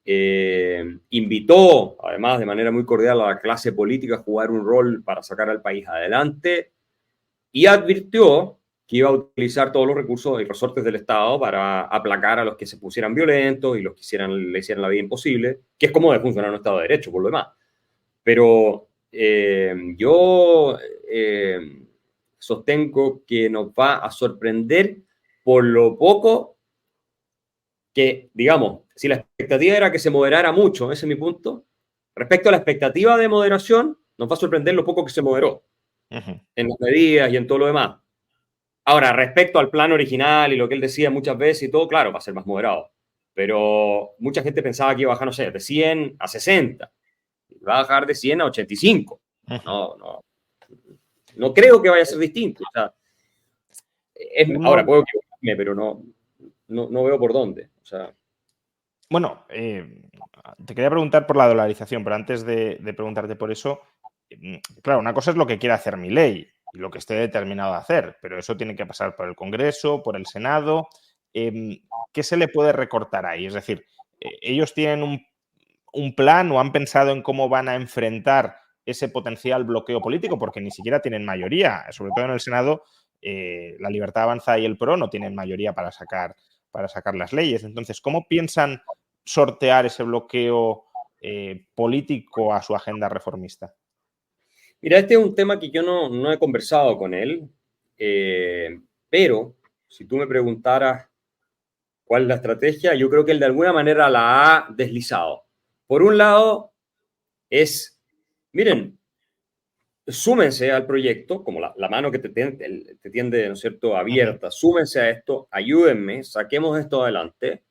Invitó, además, de manera muy cordial a la clase política a jugar un rol para sacar al país adelante y advirtió que iba a utilizar todos los recursos y resortes del Estado para aplacar a los que se pusieran violentos y los que le hicieran la vida imposible, que es como debe funcionar un Estado de Derecho, por lo demás. Pero yo sostengo que nos va a sorprender por lo poco que, digamos, si la expectativa era que se moderara mucho, ese es mi punto, respecto a la expectativa de moderación, nos va a sorprender lo poco que se moderó en las medidas y en todo lo demás. Ahora, respecto al plan original y lo que él decía muchas veces y todo, claro, va a ser más moderado. Pero mucha gente pensaba que iba a bajar, no sé, de 100 a 60. Va a bajar de 100 a 85. No creo que vaya a ser distinto. O sea, ahora, puedo equivocarme, pero no veo por dónde. O sea, bueno, te quería preguntar por la dolarización, pero antes de preguntarte por eso, claro, una cosa es lo que quiere hacer Milei y lo que esté determinado a hacer, pero eso tiene que pasar por el Congreso, por el Senado. ¿Qué se le puede recortar ahí? Es decir, ellos tienen un plan o han pensado en cómo van a enfrentar ese potencial bloqueo político, porque ni siquiera tienen mayoría, sobre todo en el Senado. La Libertad Avanza y el PRO no tienen mayoría para sacar las leyes. Entonces, ¿cómo piensan sortear ese bloqueo político a su agenda reformista? Mira, este es un tema que yo no he conversado con él, pero si tú me preguntaras cuál es la estrategia, yo creo que él de alguna manera la ha deslizado. Por un lado, miren, súmense al proyecto, como la mano que te tiende, ¿no es cierto?, abierta, súmense a esto, ayúdenme, saquemos esto adelante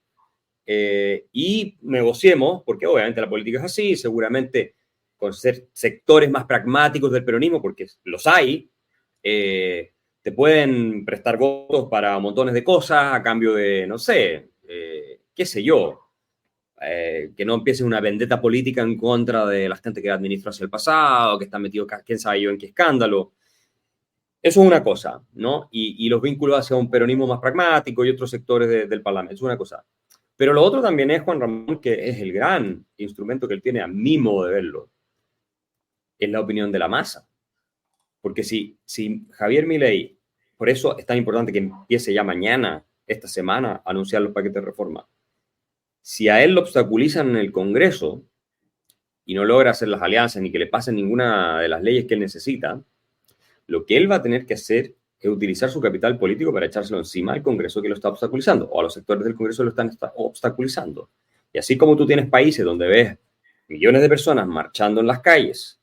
y negociemos, porque obviamente la política es así, seguramente con sectores más pragmáticos del peronismo, porque los hay, te pueden prestar votos para montones de cosas a cambio de, no sé, qué sé yo, que no empiece una vendetta política en contra de la gente que administró hacia el pasado, que está metido quién sabe yo en qué escándalo. Eso es una cosa, ¿no? Y los vínculos hacia un peronismo más pragmático y otros sectores del Parlamento, es una cosa. Pero lo otro también es, Juan Ramón, que es el gran instrumento que él tiene, a mi modo de verlo, es la opinión de la masa. Porque si Javier Milei, por eso es tan importante que empiece ya mañana, esta semana, a anunciar los paquetes de reforma. Si a él lo obstaculizan en el Congreso y no logra hacer las alianzas ni que le pasen ninguna de las leyes que él necesita, lo que él va a tener que hacer es utilizar su capital político para echárselo encima al Congreso que lo está obstaculizando o a los sectores del Congreso que lo están obstaculizando. Y así como tú tienes países donde ves millones de personas marchando en las calles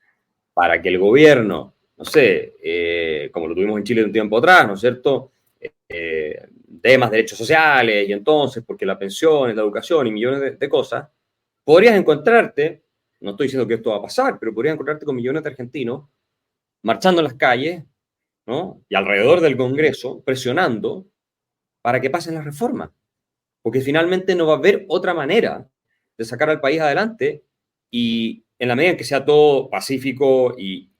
para que el gobierno, no sé, como lo tuvimos en Chile de un tiempo atrás, ¿no es cierto?, dé más derechos sociales y entonces, porque la pensión, la educación y millones de cosas, podrías encontrarte, no estoy diciendo que esto va a pasar, pero podrías encontrarte con millones de argentinos marchando en las calles, ¿no?, y alrededor del Congreso, presionando para que pasen las reformas. Porque finalmente no va a haber otra manera de sacar al país adelante y en la medida en que sea todo pacífico y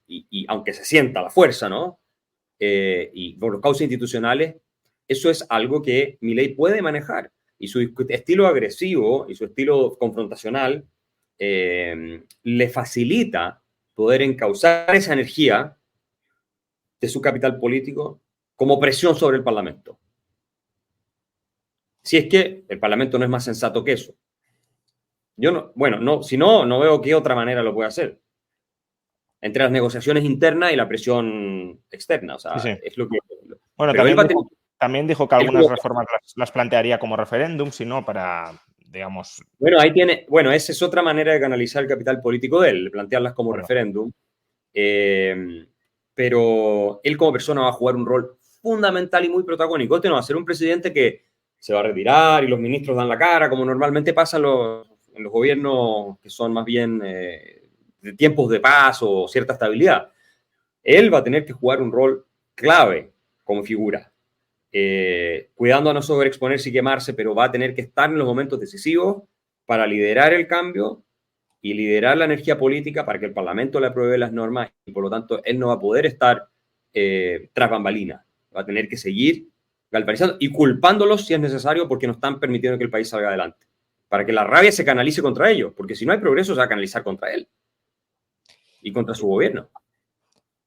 aunque se sienta la fuerza, ¿no? Y por los cauces institucionales, eso es algo que Milei puede manejar. Y su estilo agresivo y su estilo confrontacional le facilita poder encauzar esa energía de su capital político como presión sobre el Parlamento. Si es que el Parlamento no es más sensato que eso. Yo si no veo qué otra manera lo puede hacer. Entre las negociaciones internas y la presión externa. O sea, sí. es lo que... Bueno, también dijo que algunas reformas las plantearía como referéndum, sino para, digamos... Bueno, esa es otra manera de canalizar el capital político de él, plantearlas como referéndum. Pero él como persona va a jugar un rol fundamental y muy protagónico. Este no va a ser un presidente que se va a retirar y los ministros dan la cara, como normalmente pasa en los gobiernos que son más bien de tiempos de paz o cierta estabilidad. Él va a tener que jugar un rol clave como figura, cuidando a no sobreexponerse y quemarse, pero va a tener que estar en los momentos decisivos para liderar el cambio y liderar la energía política para que el Parlamento le apruebe las normas y por lo tanto él no va a poder estar tras bambalinas. Va a tener que seguir galvanizando y culpándolos si es necesario porque no están permitiendo que el país salga adelante. Para que la rabia se canalice contra ellos, porque si no hay progreso se va a canalizar contra él y contra su gobierno.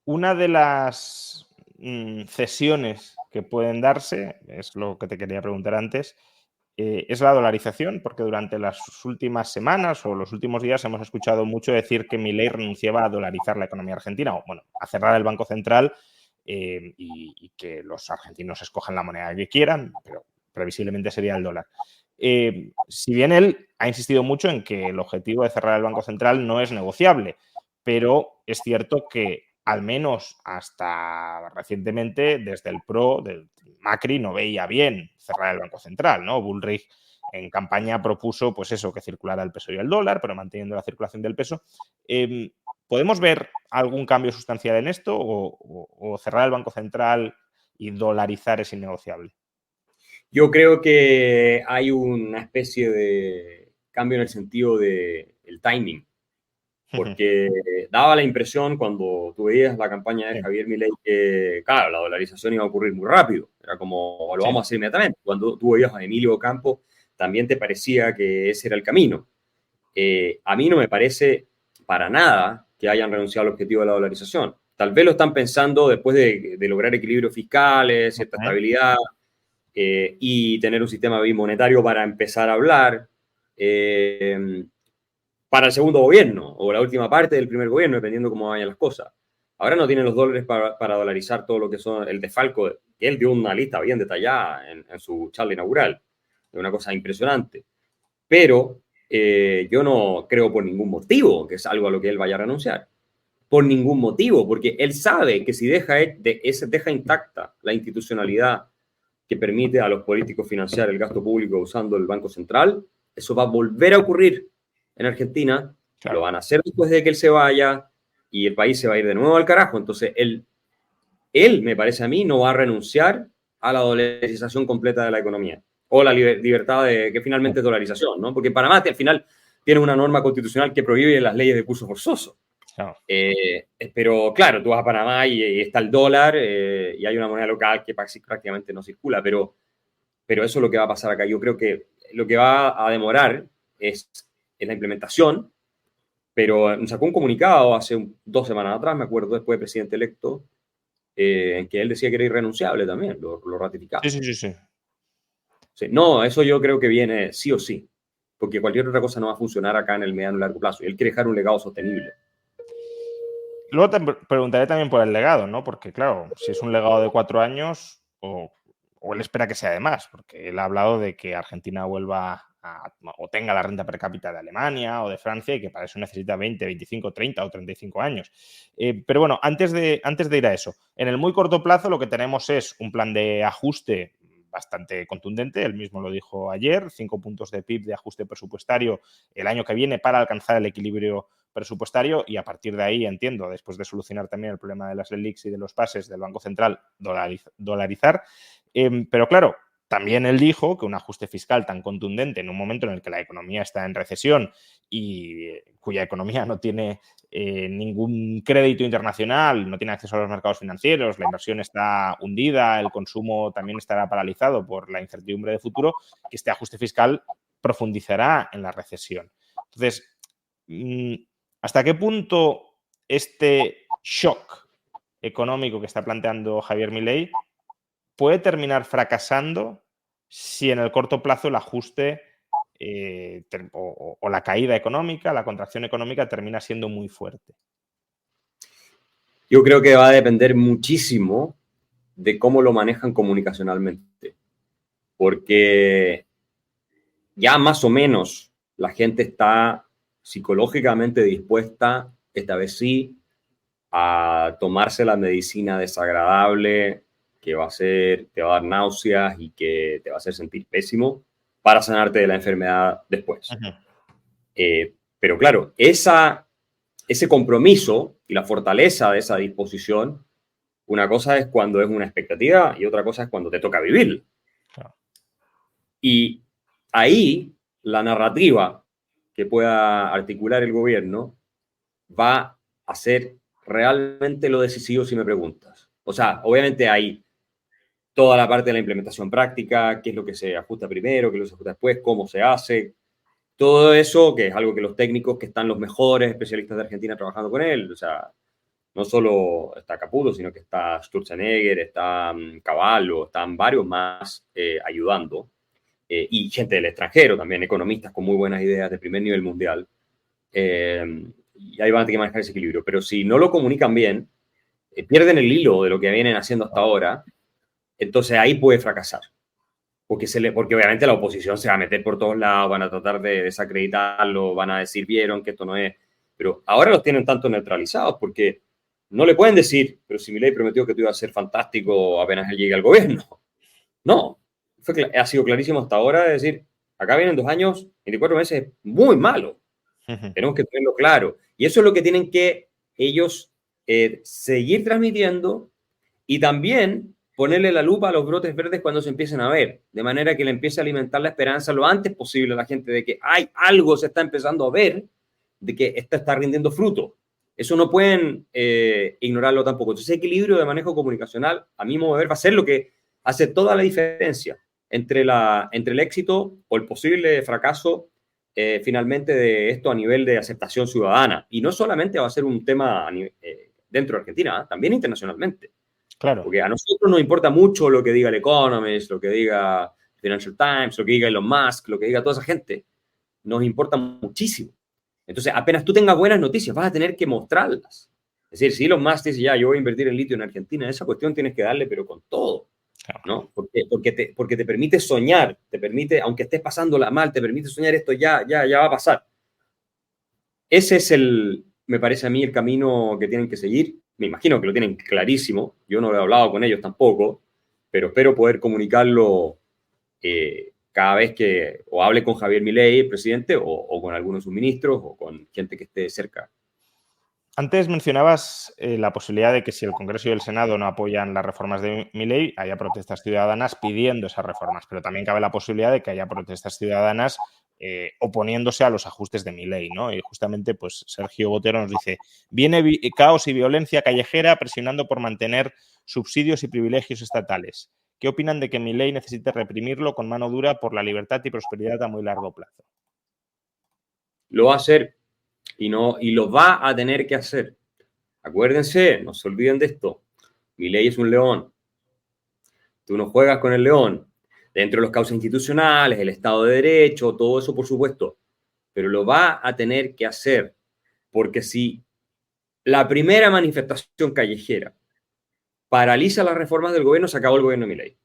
Una de las cesiones que pueden darse, es lo que te quería preguntar antes, es la dolarización, porque durante las últimas semanas o los últimos días hemos escuchado mucho decir que Milei renunciaba a dolarizar la economía argentina, o bueno, a cerrar el Banco Central y que los argentinos escojan la moneda que quieran, pero previsiblemente sería el dólar. Si bien él ha insistido mucho en que el objetivo de cerrar el Banco Central no es negociable, pero es cierto que al menos hasta recientemente, desde el PRO, del Macri, no veía bien cerrar el Banco Central, ¿no? Bullrich en campaña propuso, pues eso, que circulara el peso y el dólar, pero manteniendo la circulación del peso. ¿Podemos ver algún cambio sustancial en esto o cerrar el Banco Central y dolarizar es innegociable? Yo creo que hay una especie de cambio en el sentido del timing, porque daba la impresión cuando tú veías la campaña de Sí, Javier Milei que, claro, la dolarización iba a ocurrir muy rápido. Era como, lo sí. vamos a hacer inmediatamente. Cuando tú veías a Emilio Campo, también te parecía que ese era el camino. A mí no me parece para nada que hayan renunciado al objetivo de la dolarización. Tal vez lo están pensando después de lograr equilibrios fiscales, cierta estabilidad, y tener un sistema bimonetario para empezar a hablar para el segundo gobierno o la última parte del primer gobierno, dependiendo cómo vayan las cosas. Ahora no tienen los dólares para dolarizar todo lo que son el desfalco, que él dio una lista bien detallada en su charla inaugural, de una cosa impresionante. Pero yo no creo por ningún motivo que es algo a lo que él vaya a renunciar. Por ningún motivo, porque él sabe que si deja intacta la institucionalidad que permite a los políticos financiar el gasto público usando el Banco Central, eso va a volver a ocurrir en Argentina, lo Claro. van a hacer después de que él se vaya y el país se va a ir de nuevo al carajo. Entonces, él me parece a mí, no va a renunciar a la dolarización completa de la economía o la libertad de que finalmente es dolarización, ¿no? Porque Panamá al final tiene una norma constitucional que prohíbe las leyes de curso forzoso. Claro. Pero claro, tú vas a Panamá y está el dólar y hay una moneda local que prácticamente no circula, pero eso es lo que va a pasar acá. Yo creo que lo que va a demorar es la implementación, pero sacó un comunicado hace 2 semanas atrás, me acuerdo, después de presidente electo, en que él decía que era irrenunciable también, lo ratificaba. Sí, sí, sí, sí. Sí, no, eso yo creo que viene sí o sí, porque cualquier otra cosa no va a funcionar acá en el mediano y largo plazo. Y él quiere dejar un legado sostenible. Luego te preguntaré también por el legado, ¿no? Porque, claro, si es un legado de 4 años, o él espera que sea de más, porque él ha hablado de que Argentina vuelva o tenga la renta per cápita de Alemania o de Francia y que para eso necesita 20, 25, 30 o 35 años. Pero bueno, antes de ir a eso, en el muy corto plazo lo que tenemos es un plan de ajuste bastante contundente, él mismo lo dijo ayer, 5 puntos de PIB de ajuste presupuestario el año que viene para alcanzar el equilibrio presupuestario y a partir de ahí, entiendo, después de solucionar también el problema de las LELIQs y de los pases del Banco Central, dolarizar. Pero claro, también él dijo que un ajuste fiscal tan contundente en un momento en el que la economía está en recesión y cuya economía no tiene ningún crédito internacional, no tiene acceso a los mercados financieros, la inversión está hundida, el consumo también estará paralizado por la incertidumbre de futuro, que este ajuste fiscal profundizará en la recesión. Entonces, ¿hasta qué punto este shock económico que está planteando Javier Milei puede terminar fracasando si en el corto plazo el ajuste o la caída económica, la contracción económica termina siendo muy fuerte? Yo creo que va a depender muchísimo de cómo lo manejan comunicacionalmente, porque ya más o menos la gente está psicológicamente dispuesta, esta vez sí, a tomarse la medicina desagradable que te va a dar náuseas y que te va a hacer sentir pésimo para sanarte de la enfermedad después. Uh-huh. Pero claro, ese compromiso y la fortaleza de esa disposición, una cosa es cuando es una expectativa y otra cosa es cuando te toca vivir. Claro. Y ahí la narrativa que pueda articular el gobierno va a ser realmente lo decisivo si me preguntas. O sea, obviamente hay toda la parte de la implementación práctica, qué es lo que se ajusta primero, qué es lo que se ajusta después, cómo se hace, todo eso, que es algo que los técnicos, que están los mejores especialistas de Argentina trabajando con él, o sea, no solo está Caputo, sino que está Sturzenegger, está Cavallo, están varios más ayudando, y gente del extranjero también, economistas con muy buenas ideas de primer nivel mundial. Y ahí van a tener que manejar ese equilibrio. Pero si no lo comunican bien, pierden el hilo de lo que vienen haciendo hasta ahora, entonces ahí puede fracasar. Porque obviamente la oposición se va a meter por todos lados, van a tratar de desacreditarlo, van a decir, vieron que esto no es. Pero ahora los tienen tanto neutralizados porque no le pueden decir, pero si Milei prometió que tú ibas a ser fantástico apenas él llegue al gobierno. No, ha sido clarísimo hasta ahora de decir, acá vienen 2 años, 24 meses, muy malo. Tenemos que tenerlo claro. Y eso es lo que tienen que ellos seguir transmitiendo y también ponerle la lupa a los brotes verdes cuando se empiecen a ver, de manera que le empiece a alimentar la esperanza lo antes posible a la gente de que hay algo se está empezando a ver, de que esto está rindiendo fruto. Eso no pueden ignorarlo tampoco. Entonces, ese equilibrio de manejo comunicacional, a mi modo de ver, va a ser lo que hace toda la diferencia entre el éxito o el posible fracaso finalmente de esto a nivel de aceptación ciudadana. Y no solamente va a ser un tema dentro de Argentina, también internacionalmente. Claro. Porque a nosotros nos importa mucho lo que diga el Economist, lo que diga Financial Times, lo que diga Elon Musk, lo que diga toda esa gente. Nos importa muchísimo. Entonces, apenas tú tengas buenas noticias, vas a tener que mostrarlas. Es decir, si Elon Musk dice, ya, yo voy a invertir en litio en Argentina, esa cuestión tienes que darle, pero con todo. ¿No? Porque te permite soñar, te permite, aunque estés pasándola mal, te permite soñar esto ya va a pasar. Ese es me parece a mí, el camino que tienen que seguir. Me imagino que lo tienen clarísimo. Yo no he hablado con ellos tampoco, pero espero poder comunicarlo cada vez que o hable con Javier Milei, el presidente, o con algunos de sus ministros, o con gente que esté cerca. Antes mencionabas la posibilidad de que si el Congreso y el Senado no apoyan las reformas de Milei, haya protestas ciudadanas pidiendo esas reformas, pero también cabe la posibilidad de que haya protestas ciudadanas oponiéndose a los ajustes de Milei, ¿no? Y justamente, pues Sergio Botero nos dice, viene caos y violencia callejera presionando por mantener subsidios y privilegios estatales. ¿Qué opinan de que Milei necesite reprimirlo con mano dura por la libertad y prosperidad a muy largo plazo? Lo va a hacer y lo va a tener que hacer. Acuérdense, no se olviden de esto. Milei es un león. Tú no juegas con el león. Dentro de los cauces institucionales, el Estado de Derecho, todo eso por supuesto. Pero lo va a tener que hacer. Porque si la primera manifestación callejera paraliza las reformas del gobierno, se acabó el gobierno de Milei.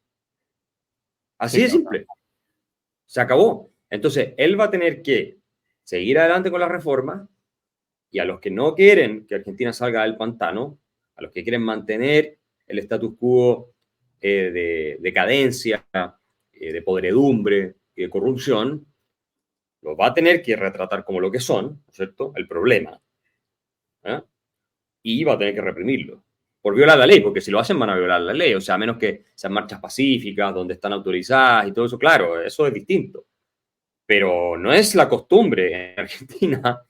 Así de simple. Se acabó. Entonces, él va a tener que seguir adelante con las reformas y a los que no quieren que Argentina salga del pantano, a los que quieren mantener el status quo de decadencia, de podredumbre y de corrupción, los va a tener que retratar como lo que son, ¿cierto? El problema. Y va a tener que reprimirlo. Por violar la ley, porque si lo hacen van a violar la ley, o sea, a menos que sean marchas pacíficas, donde están autorizadas y todo eso, claro, eso es distinto. Pero no es la costumbre en Argentina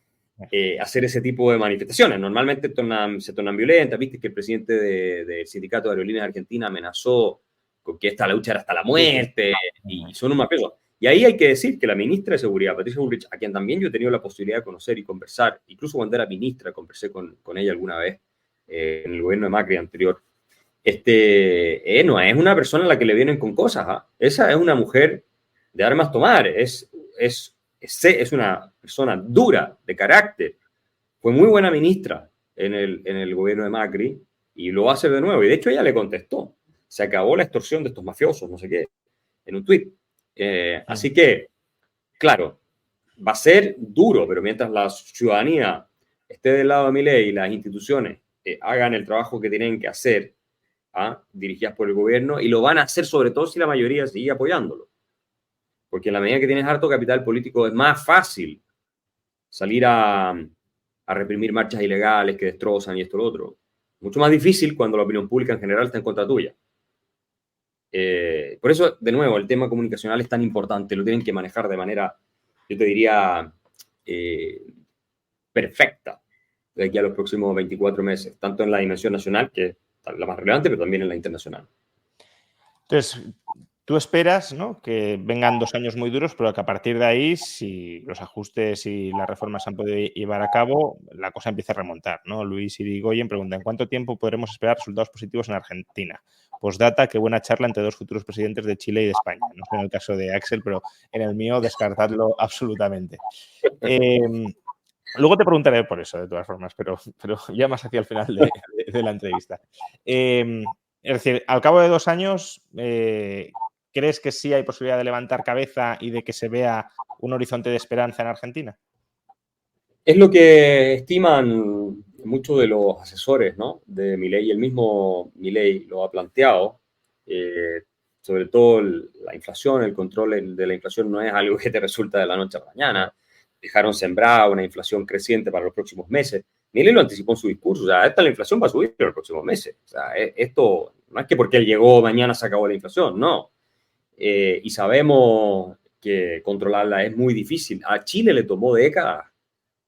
hacer ese tipo de manifestaciones. Normalmente se tornan violentas. Viste que el presidente del Sindicato de Aerolíneas de Argentina amenazó con que esta lucha era hasta la muerte, y son un mafioso. Y ahí hay que decir que la ministra de Seguridad, Patricia Bullrich, a quien también yo he tenido la posibilidad de conocer y conversar, incluso cuando era ministra, conversé con ella alguna vez en el gobierno de Macri anterior, no es una persona a la que le vienen con cosas. Esa es una mujer de armas tomar, es una persona dura, de carácter. Fue muy buena ministra en el gobierno de Macri y lo va a hacer de nuevo. Y de hecho ella le contestó. Se acabó la extorsión de estos mafiosos, no sé qué, en un tuit. Así que, claro, va a ser duro, pero mientras la ciudadanía esté del lado de Milei y las instituciones hagan el trabajo que tienen que hacer, dirigidas por el gobierno, y lo van a hacer sobre todo si la mayoría sigue apoyándolo. Porque en la medida que tienes harto capital político es más fácil salir a reprimir marchas ilegales que destrozan y esto lo otro. Mucho más difícil cuando la opinión pública en general está en contra tuya. Por eso, de nuevo, el tema comunicacional es tan importante. Lo tienen que manejar de manera, yo te diría, perfecta de aquí a los próximos 24 meses, tanto en la dimensión nacional, que es la más relevante, pero también en la internacional. Entonces, tú esperas, ¿no?, que vengan 2 años muy duros, pero que a partir de ahí, si los ajustes y las reformas se han podido llevar a cabo, la cosa empieza a remontar, ¿no? Luis Irigoyen pregunta: ¿en cuánto tiempo podremos esperar resultados positivos en Argentina? Postdata, qué buena charla entre 2 futuros presidentes de Chile y de España. No sé en el caso de Axel, pero en el mío descartadlo absolutamente. Luego te preguntaré por eso, de todas formas, pero ya más hacia el final de la entrevista. Es decir, al cabo de 2 años, ¿crees que sí hay posibilidad de levantar cabeza y de que se vea un horizonte de esperanza en Argentina? Es lo que estiman muchos de los asesores, ¿no?, de Milei, y el mismo Milei lo ha planteado. Sobre todo la inflación, el control de la inflación no es algo que te resulta de la noche a la mañana. Dejaron sembrada una inflación creciente para los próximos meses. Milei lo anticipó en su discurso, o sea, la inflación va a subir en los próximos meses. O sea, esto no es que porque él llegó mañana se acabó la inflación, no. Y sabemos que controlarla es muy difícil. A Chile le tomó décadas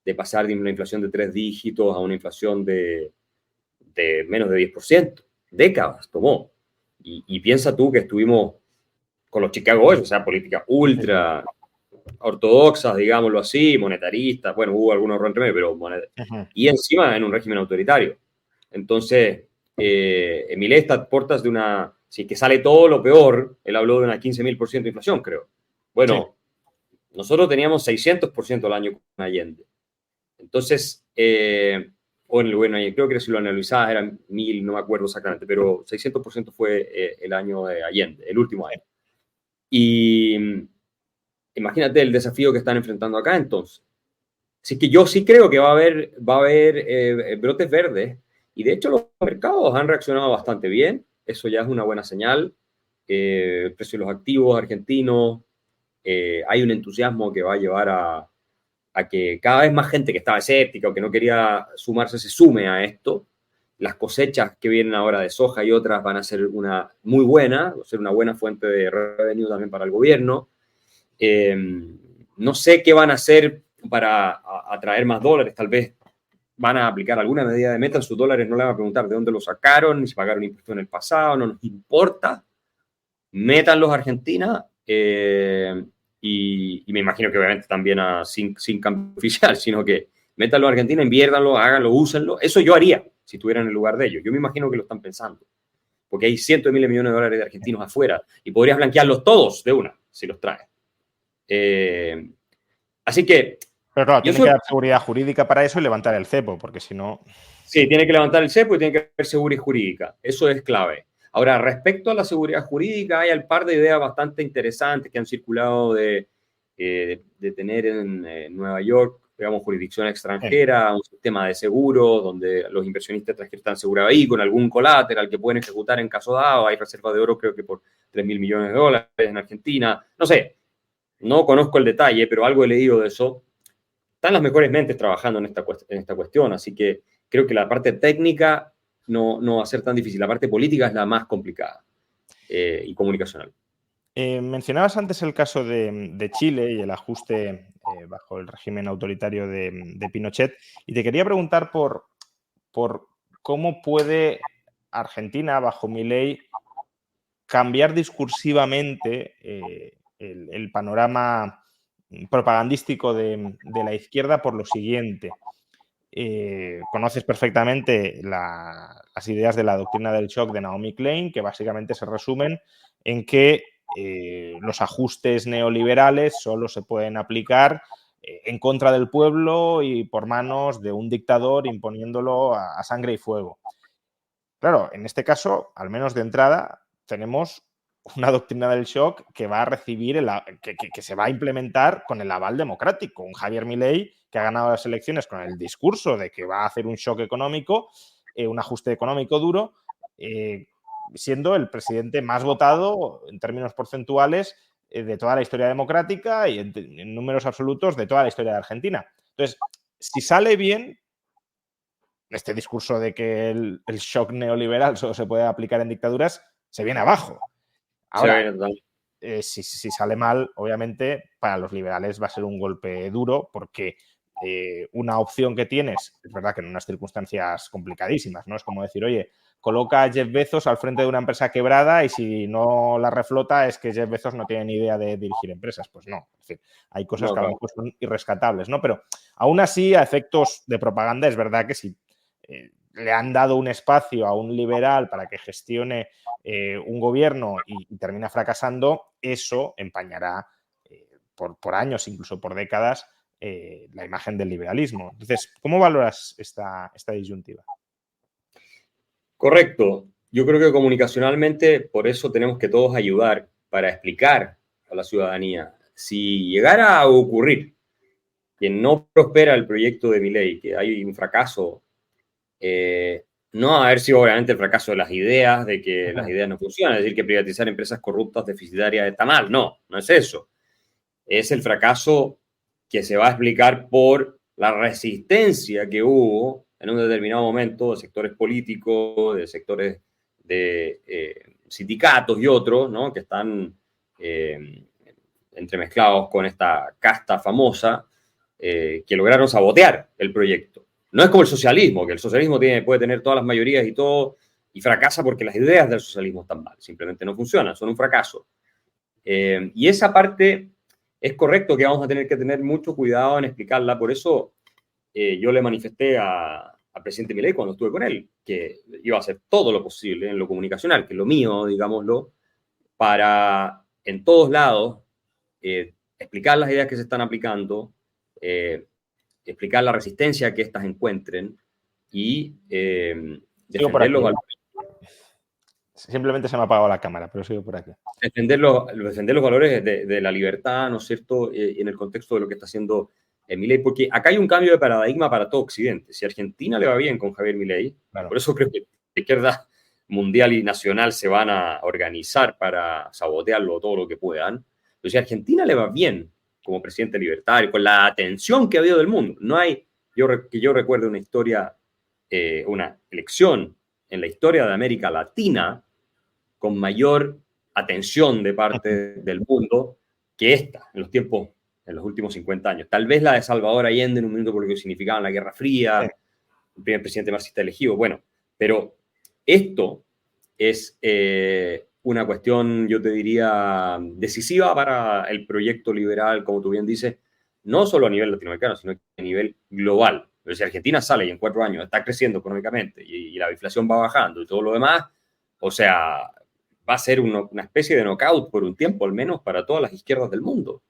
de pasar de una inflación de 3 dígitos a una inflación de menos de 10%. Décadas tomó. Y piensa tú que estuvimos con los Chicago Boys, o sea, políticas ultra ortodoxas, digámoslo así, monetaristas, bueno, hubo algunos errores entre medio, pero y encima en un régimen autoritario. Entonces, Milei está a puertas de una, si que sale todo lo peor, él habló de una 15.000% de inflación, creo. Bueno, sí, nosotros teníamos 600% al año con Allende. Entonces, o en el gobierno, creo que si lo analizabas eran 1.000, no me acuerdo exactamente, pero 600% fue el año de Allende, el último año. Y imagínate el desafío que están enfrentando acá, entonces. Así que yo sí creo que va a haber brotes verdes, y de hecho los mercados han reaccionado bastante bien, eso ya es una buena señal. El precio de los activos argentinos, hay un entusiasmo que va a llevar a que cada vez más gente que estaba escéptica o que no quería sumarse se sume a esto. Las cosechas que vienen ahora de soja y otras van a ser una muy buena, va a ser una buena fuente de revenue también para el gobierno. No sé qué van a hacer para atraer más dólares, tal vez van a aplicar alguna medida de metan sus dólares, no le van a preguntar de dónde los sacaron, ni si pagaron impuestos en el pasado, no nos importa, métanlos a Argentina, y me imagino que obviamente también sin cambio oficial, sino que métanlo a Argentina, inviértanlo, háganlo, úsenlo. Eso yo haría si estuviera en el lugar de ellos. Yo me imagino que lo están pensando, porque hay cientos de miles de millones de dólares de argentinos afuera y podrías blanquearlos todos de una si los traes. Así que... Pero claro, tiene que dar seguridad jurídica para eso y levantar el cepo, porque si no... Sí, tiene que levantar el cepo y tiene que haber seguridad jurídica. Eso es clave. Ahora, respecto a la seguridad jurídica, hay un par de ideas bastante interesantes que han circulado de tener en Nueva York, digamos, jurisdicción extranjera, un sistema de seguros donde los inversionistas extranjeros están asegurados ahí con algún colateral que pueden ejecutar en caso dado. Hay reservas de oro, creo que por 3.000 millones de dólares en Argentina. No sé, no conozco el detalle, pero algo he leído de eso. Están las mejores mentes trabajando en esta cuestión, así que creo que la parte técnica no va a ser tan difícil. La parte política es la más complicada y comunicacional. Mencionabas antes el caso de Chile y el ajuste bajo el régimen autoritario de Pinochet, y te quería preguntar por cómo puede Argentina, bajo Milei, cambiar discursivamente el panorama propagandístico de la izquierda por lo siguiente. Conoces perfectamente las ideas de la doctrina del shock de Naomi Klein, que básicamente se resumen en que los ajustes neoliberales solo se pueden aplicar en contra del pueblo y por manos de un dictador imponiéndolo a sangre y fuego. Claro, en este caso, al menos de entrada, tenemos una doctrina del shock que va a recibir, que se va a implementar con el aval democrático. Un Javier Milei que ha ganado las elecciones con el discurso de que va a hacer un shock económico, un ajuste económico duro, siendo el presidente más votado en términos porcentuales de toda la historia democrática y en números absolutos de toda la historia de Argentina. Entonces, si sale bien este discurso de que el shock neoliberal solo se puede aplicar en dictaduras, se viene abajo. Ahora, si sale mal, obviamente, para los liberales va a ser un golpe duro porque una opción que tienes, es verdad que en unas circunstancias complicadísimas, ¿no? Es como decir, oye, coloca a Jeff Bezos al frente de una empresa quebrada y si no la reflota es que Jeff Bezos no tiene ni idea de dirigir empresas. Pues no, es decir, hay cosas No, que a lo claro. mejor son irrescatables, ¿no? Pero aún así, a efectos de propaganda, es verdad que si le han dado un espacio a un liberal para que gestione un gobierno y termina fracasando, eso empañará por años, incluso por décadas, la imagen del liberalismo. Entonces, ¿cómo valoras esta disyuntiva? Correcto. Yo creo que comunicacionalmente por eso tenemos que todos ayudar para explicar a la ciudadanía. Si llegara a ocurrir que no prospera el proyecto de Milei, que hay un fracaso, no va a haber sido obviamente el fracaso de las ideas, de que las ideas no funcionan, es decir, que privatizar empresas corruptas, deficitarias está mal. No, no es eso. Es el fracaso que se va a explicar por la resistencia que hubo en un determinado momento de sectores políticos, de sectores de sindicatos y otros, ¿no? Que están entremezclados con esta casta famosa que lograron sabotear el proyecto. No es como el socialismo, que el socialismo puede tener todas las mayorías y todo, y fracasa porque las ideas del socialismo están mal, simplemente no funcionan, son un fracaso. Y esa parte es correcto que vamos a tener que tener mucho cuidado en explicarla, por eso yo le manifesté al presidente Milei cuando estuve con él, que iba a hacer todo lo posible en lo comunicacional, que es lo mío, digámoslo, para en todos lados explicar las ideas que se están aplicando, explicar la resistencia que éstas encuentren y Sigo por defender aquí. los valores. Simplemente se me ha apagado la cámara, pero sigo por aquí. Defender los valores de la libertad, ¿no es cierto? En el contexto de lo que está haciendo Milei, porque acá hay un cambio de paradigma para todo Occidente. Si a Argentina le va bien con Javier Milei, Claro. por eso creo que la izquierda mundial y nacional se van a organizar para sabotearlo todo lo que puedan. Pero si a Argentina le va bien como presidente libertario, con la atención que ha habido del mundo, no hay, que yo recuerdo una historia, una elección en la historia de América Latina con mayor atención de parte del mundo que esta, en los tiempos, en los últimos 50 años. Tal vez la de Salvador Allende en un momento por lo que significaba la Guerra Fría, el primer presidente marxista elegido, bueno, pero esto es una cuestión, yo te diría, decisiva para el proyecto liberal, como tú bien dices, no solo a nivel latinoamericano, sino a nivel global. Pero si Argentina sale y en 4 años está creciendo económicamente y la inflación va bajando y todo lo demás, o sea, va a ser una especie de knockout por un tiempo, al menos para todas las izquierdas del mundo.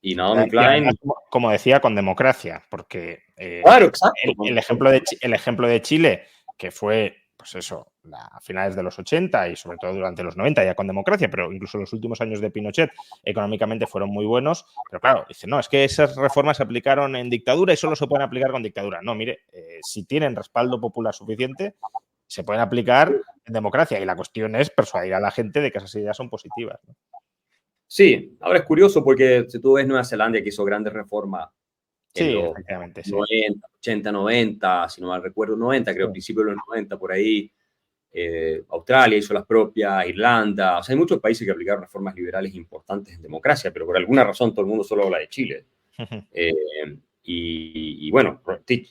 Y Naomi Y además, Klein... como decía, con democracia, porque Claro, exacto. el ejemplo de Chile, que fue, pues eso, a finales de los 80 y sobre todo durante los 90 ya con democracia, pero incluso los últimos años de Pinochet económicamente fueron muy buenos, pero claro, dice, no, es que esas reformas se aplicaron en dictadura y solo se pueden aplicar con dictadura. No, mire, si tienen respaldo popular suficiente, se pueden aplicar en democracia y la cuestión es persuadir a la gente de que esas ideas son positivas, ¿no? Sí, ahora es curioso porque si tú ves Nueva Zelanda que hizo grandes reformas en Sí, los efectivamente, sí. 90, 80, 90, si no mal recuerdo, 90, creo, principios de los 90, por ahí. Australia hizo las propias, Irlanda, o sea, hay muchos países que aplicaron reformas liberales importantes en democracia, pero por alguna razón todo el mundo solo habla de Chile. Y bueno,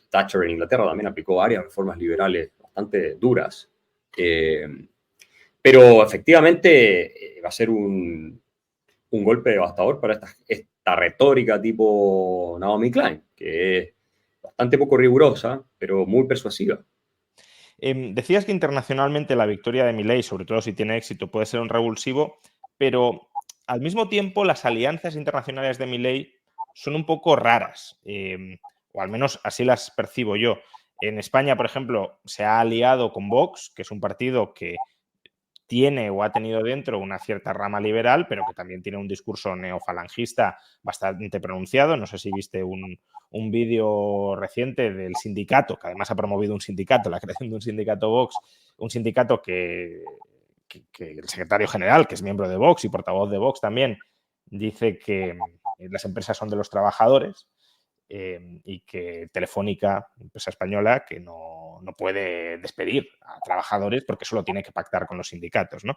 Thatcher en Inglaterra también aplicó varias reformas liberales bastante duras. Pero efectivamente va a ser un golpe devastador para esta retórica tipo Naomi Klein, que es bastante poco rigurosa, pero muy persuasiva. Decías que internacionalmente la victoria de Milei, sobre todo si tiene éxito, puede ser un revulsivo, pero al mismo tiempo las alianzas internacionales de Milei son un poco raras, o al menos así las percibo yo. En España, por ejemplo, se ha aliado con Vox, que es un partido que tiene o ha tenido dentro una cierta rama liberal, pero que también tiene un discurso neofalangista bastante pronunciado. No sé si viste un vídeo reciente del sindicato, que además ha promovido un sindicato, la creación de un sindicato Vox, un sindicato que el secretario general, que es miembro de Vox y portavoz de Vox también, dice que las empresas son de los trabajadores. Y que Telefónica, empresa española, que no puede despedir a trabajadores porque solo tiene que pactar con los sindicatos, ¿no?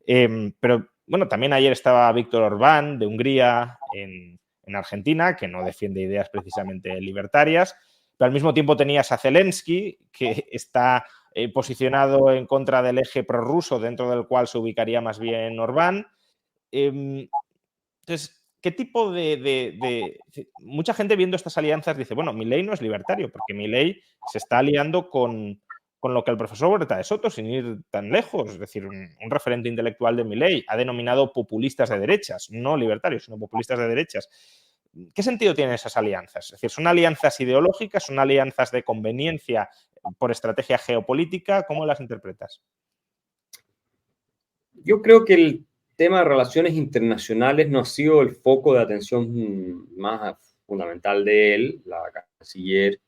Pero bueno, también ayer estaba Víctor Orbán de Hungría en Argentina, que no defiende ideas precisamente libertarias, pero al mismo tiempo tenías a Zelensky, que está posicionado en contra del eje prorruso, dentro del cual se ubicaría más bien Orbán. Entonces, ¿qué tipo mucha gente viendo estas alianzas dice, bueno, Milei no es libertario, porque Milei se está aliando con lo que el profesor Huerta de Soto, sin ir tan lejos, es decir, un referente intelectual de Milei, ha denominado populistas de derechas, no libertarios, sino populistas de derechas. ¿Qué sentido tienen esas alianzas? Es decir, ¿son alianzas ideológicas, son alianzas de conveniencia por estrategia geopolítica? ¿Cómo las interpretas? Yo creo que el tema de relaciones internacionales no ha sido el foco de atención más fundamental de él. La canciller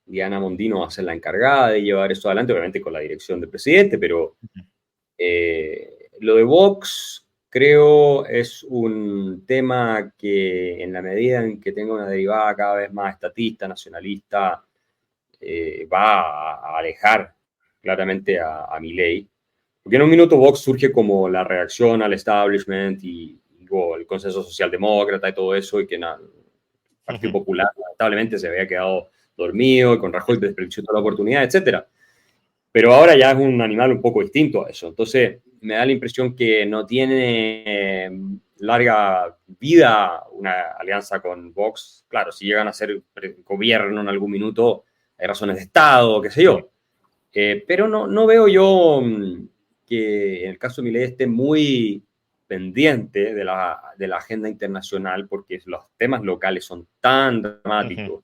Diana Mondino va a ser la encargada de llevar eso adelante, obviamente con la dirección del presidente, pero lo de Vox creo es un tema que en la medida en que tenga una derivada cada vez más estatista, nacionalista, va a alejar claramente a Milei. Porque en un minuto Vox surge como la reacción al establishment y el consenso socialdemócrata y todo eso, y que el Partido Popular lamentablemente se había quedado dormido y con Rajoy desperdició toda la oportunidad, etc. Pero ahora ya es un animal un poco distinto a eso. Entonces me da la impresión que no tiene larga vida una alianza con Vox. Claro, si llegan a ser gobierno en algún minuto, hay razones de Estado, qué sé yo. Pero no veo yo que en el caso de Milei esté muy pendiente de la agenda internacional, porque los temas locales son tan dramáticos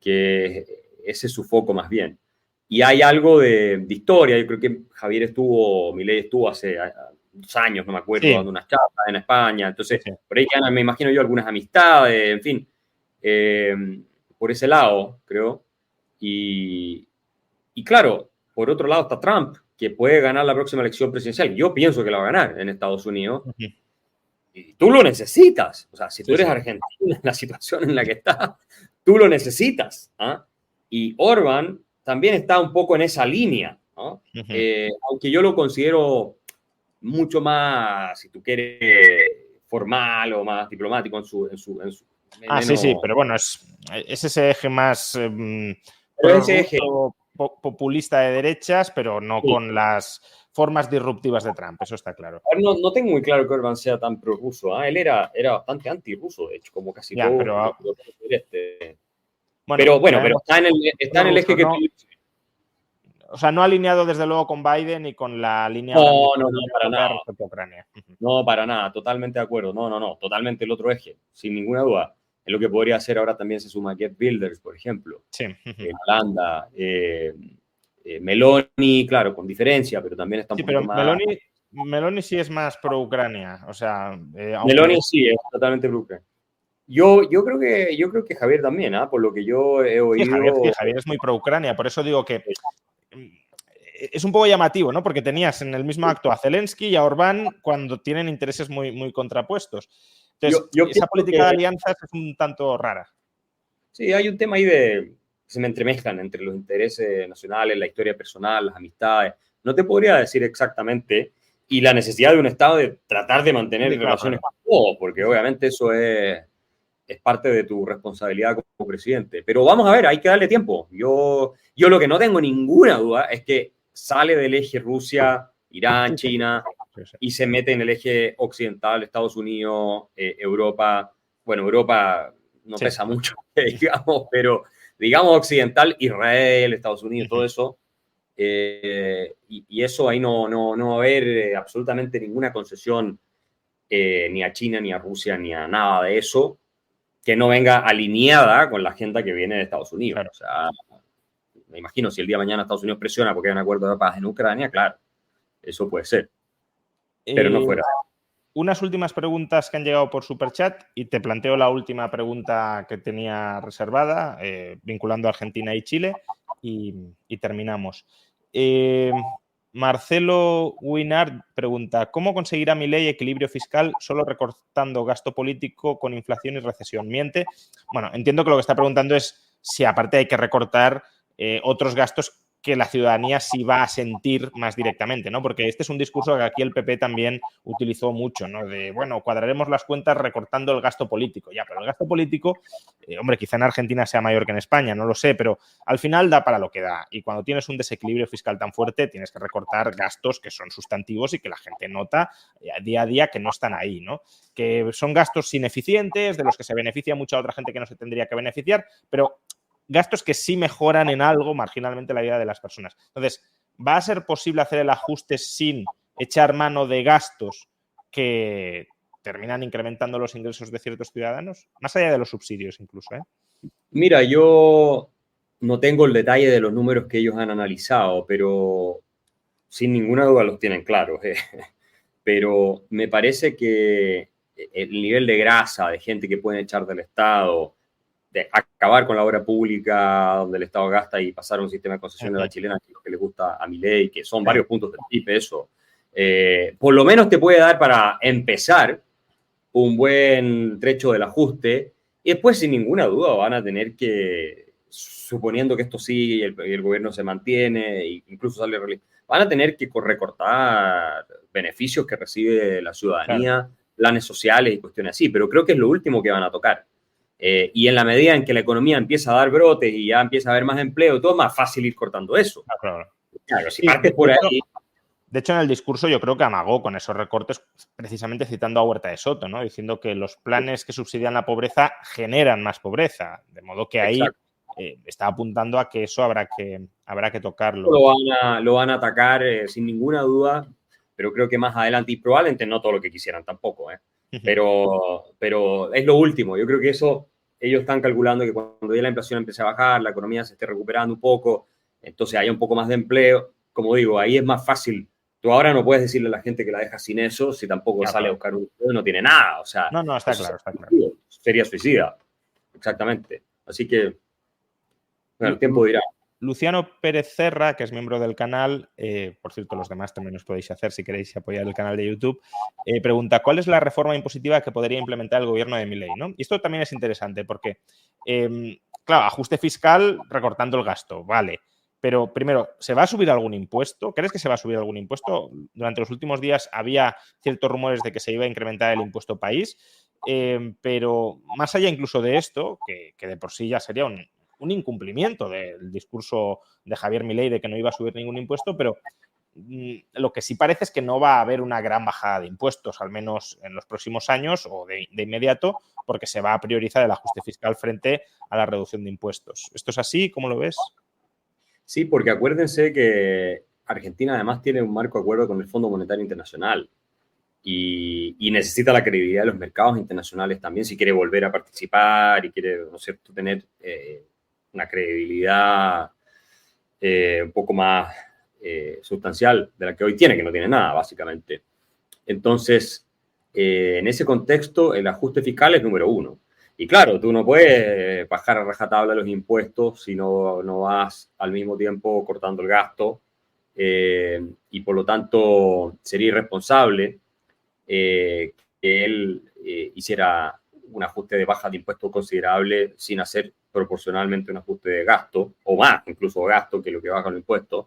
que ese es su foco más bien. Y hay algo de historia. Yo creo que Milei estuvo hace 2 años, no me acuerdo, dando unas charlas en España. Entonces, por ahí quedan, me imagino yo, algunas amistades, en fin, por ese lado, creo. Y claro, por otro lado está Trump, que puede ganar la próxima elección presidencial. Yo pienso que la va a ganar en Estados Unidos. Y tú lo necesitas. O sea, si tú eres argentino en la situación en la que estás, tú lo necesitas. ¿Ah? Y Orbán también está un poco en esa línea, ¿no? Aunque yo lo considero mucho más, si tú quieres, formal o más diplomático en su sí, pero bueno, es ese eje más populista de derechas, pero no con las formas disruptivas de Trump, eso está claro. No tengo muy claro que Orbán sea tan prorruso. Él era bastante antirruso, de hecho, como casi todo. Pero está en el eje que tú dices. O sea, no alineado desde luego con Biden y con la línea no, para nada. respecto a Ucrania. No, para nada, totalmente de acuerdo. No, totalmente el otro eje, sin ninguna duda. Es lo que podría hacer ahora también se suma Geert Wilders, por ejemplo. Sí. En Holanda. Meloni, claro, con diferencia, pero también está un poco más... Meloni sí es más pro-Ucrania. O sea, Meloni sí es totalmente pro-Ucrania. Yo creo que Javier también, por lo que yo he oído. Sí, Javier es muy pro-Ucrania, por eso digo que es un poco llamativo, ¿no? Porque tenías en el mismo acto a Zelensky y a Orbán cuando tienen intereses muy, muy contrapuestos. Entonces, esa política de alianzas es un tanto rara. Sí, hay un tema ahí que se me entremezclan entre los intereses nacionales, la historia personal, las amistades. No te podría decir exactamente, y la necesidad de un Estado de tratar de mantener relaciones con todos, porque obviamente eso es parte de tu responsabilidad como presidente. Pero vamos a ver, hay que darle tiempo. Yo lo que no tengo ninguna duda es que sale del eje Rusia, Irán, China, y se mete en el eje occidental, Estados Unidos, Europa. Bueno, Europa no pesa mucho, digamos, pero digamos occidental, Israel, Estados Unidos, todo eso. Y eso ahí no va a haber absolutamente ninguna concesión ni a China, ni a Rusia, ni a nada de eso que no venga alineada con la agenda que viene de Estados Unidos. Claro. O sea, me imagino si el día de mañana Estados Unidos presiona porque hay un acuerdo de paz en Ucrania, claro, eso puede ser. Pero no fuera. Unas últimas preguntas que han llegado por Superchat y te planteo la última pregunta que tenía reservada, vinculando a Argentina y Chile, y terminamos. Marcelo Winard pregunta, ¿cómo conseguirá Milei equilibrio fiscal solo recortando gasto político con inflación y recesión? Miente. Bueno, entiendo que lo que está preguntando es si aparte hay que recortar otros gastos que la ciudadanía sí va a sentir más directamente, ¿no? Porque este es un discurso que aquí el PP también utilizó mucho, ¿no? De, bueno, cuadraremos las cuentas recortando el gasto político. Ya, pero el gasto político, hombre, quizá en Argentina sea mayor que en España, no lo sé, pero al final da para lo que da. Y cuando tienes un desequilibrio fiscal tan fuerte, tienes que recortar gastos que son sustantivos y que la gente nota día a día que no están ahí, ¿no? Que son gastos ineficientes, de los que se beneficia mucha otra gente que no se tendría que beneficiar, pero gastos que sí mejoran en algo marginalmente la vida de las personas. Entonces, ¿va a ser posible hacer el ajuste sin echar mano de gastos que terminan incrementando los ingresos de ciertos ciudadanos? Más allá de los subsidios incluso, ¿eh? Mira, yo no tengo el detalle de los números que ellos han analizado, pero sin ninguna duda los tienen claros. Pero me parece que el nivel de grasa de gente que pueden echar del Estado, de acabar con la obra pública donde el Estado gasta y pasar a un sistema de concesión de la chilena, que es lo que le gusta a Milei, que son varios puntos del PIB, eso, por lo menos te puede dar para empezar un buen trecho del ajuste y después sin ninguna duda van a tener que, suponiendo que esto sigue y el gobierno se mantiene e incluso sale van a tener que recortar beneficios que recibe la ciudadanía, planes sociales y cuestiones así, pero creo que es lo último que van a tocar. Y en la medida en que la economía empieza a dar brotes y ya empieza a haber más empleo, todo es más fácil ir cortando eso. Claro, si partes por ahí... De hecho, en el discurso yo creo que amagó con esos recortes, precisamente citando a Huerta de Soto, ¿no? Diciendo que los planes que subsidian la pobreza generan más pobreza. De modo que ahí está apuntando a que eso habrá que tocarlo. Lo van a atacar sin ninguna duda, pero creo que más adelante, y probablemente no todo lo que quisieran tampoco, pero es lo último. Yo creo que eso, ellos están calculando que cuando ya la inflación empiece a bajar, la economía se esté recuperando un poco, entonces haya un poco más de empleo. Como digo, ahí es más fácil. Tú ahora no puedes decirle a la gente que la dejas sin eso si tampoco sale a buscar un empleo y no tiene nada. O sea, no, está claro, está claro. Sería suicida. Exactamente. Así que, bueno, el tiempo dirá. Luciano Pérez Serra, que es miembro del canal, por cierto, los demás también os podéis hacer si queréis apoyar el canal de YouTube, pregunta, ¿cuál es la reforma impositiva que podría implementar el gobierno de Milei, ¿no? Y esto también es interesante porque, claro, ajuste fiscal recortando el gasto, vale. Pero primero, ¿se va a subir algún impuesto? ¿Crees que se va a subir algún impuesto? Durante los últimos días había ciertos rumores de que se iba a incrementar el impuesto país, pero más allá incluso de esto, que de por sí ya sería un incumplimiento del discurso de Javier Milei de que no iba a subir ningún impuesto, pero lo que sí parece es que no va a haber una gran bajada de impuestos, al menos en los próximos años o de inmediato, porque se va a priorizar el ajuste fiscal frente a la reducción de impuestos. ¿Esto es así? ¿Cómo lo ves? Sí, porque acuérdense que Argentina además tiene un marco de acuerdo con el Fondo Monetario Internacional y necesita la credibilidad de los mercados internacionales también si quiere volver a participar y quiere, ¿no es cierto?, tener una credibilidad un poco más sustancial de la que hoy tiene, que no tiene nada, básicamente. Entonces, en ese contexto, el ajuste fiscal es número uno. Y claro, tú no puedes bajar a rajatabla los impuestos si no vas al mismo tiempo cortando el gasto y por lo tanto sería irresponsable que él hiciera un ajuste de baja de impuestos considerable sin hacer proporcionalmente un ajuste de gasto o más, incluso gasto que lo que baja los impuestos.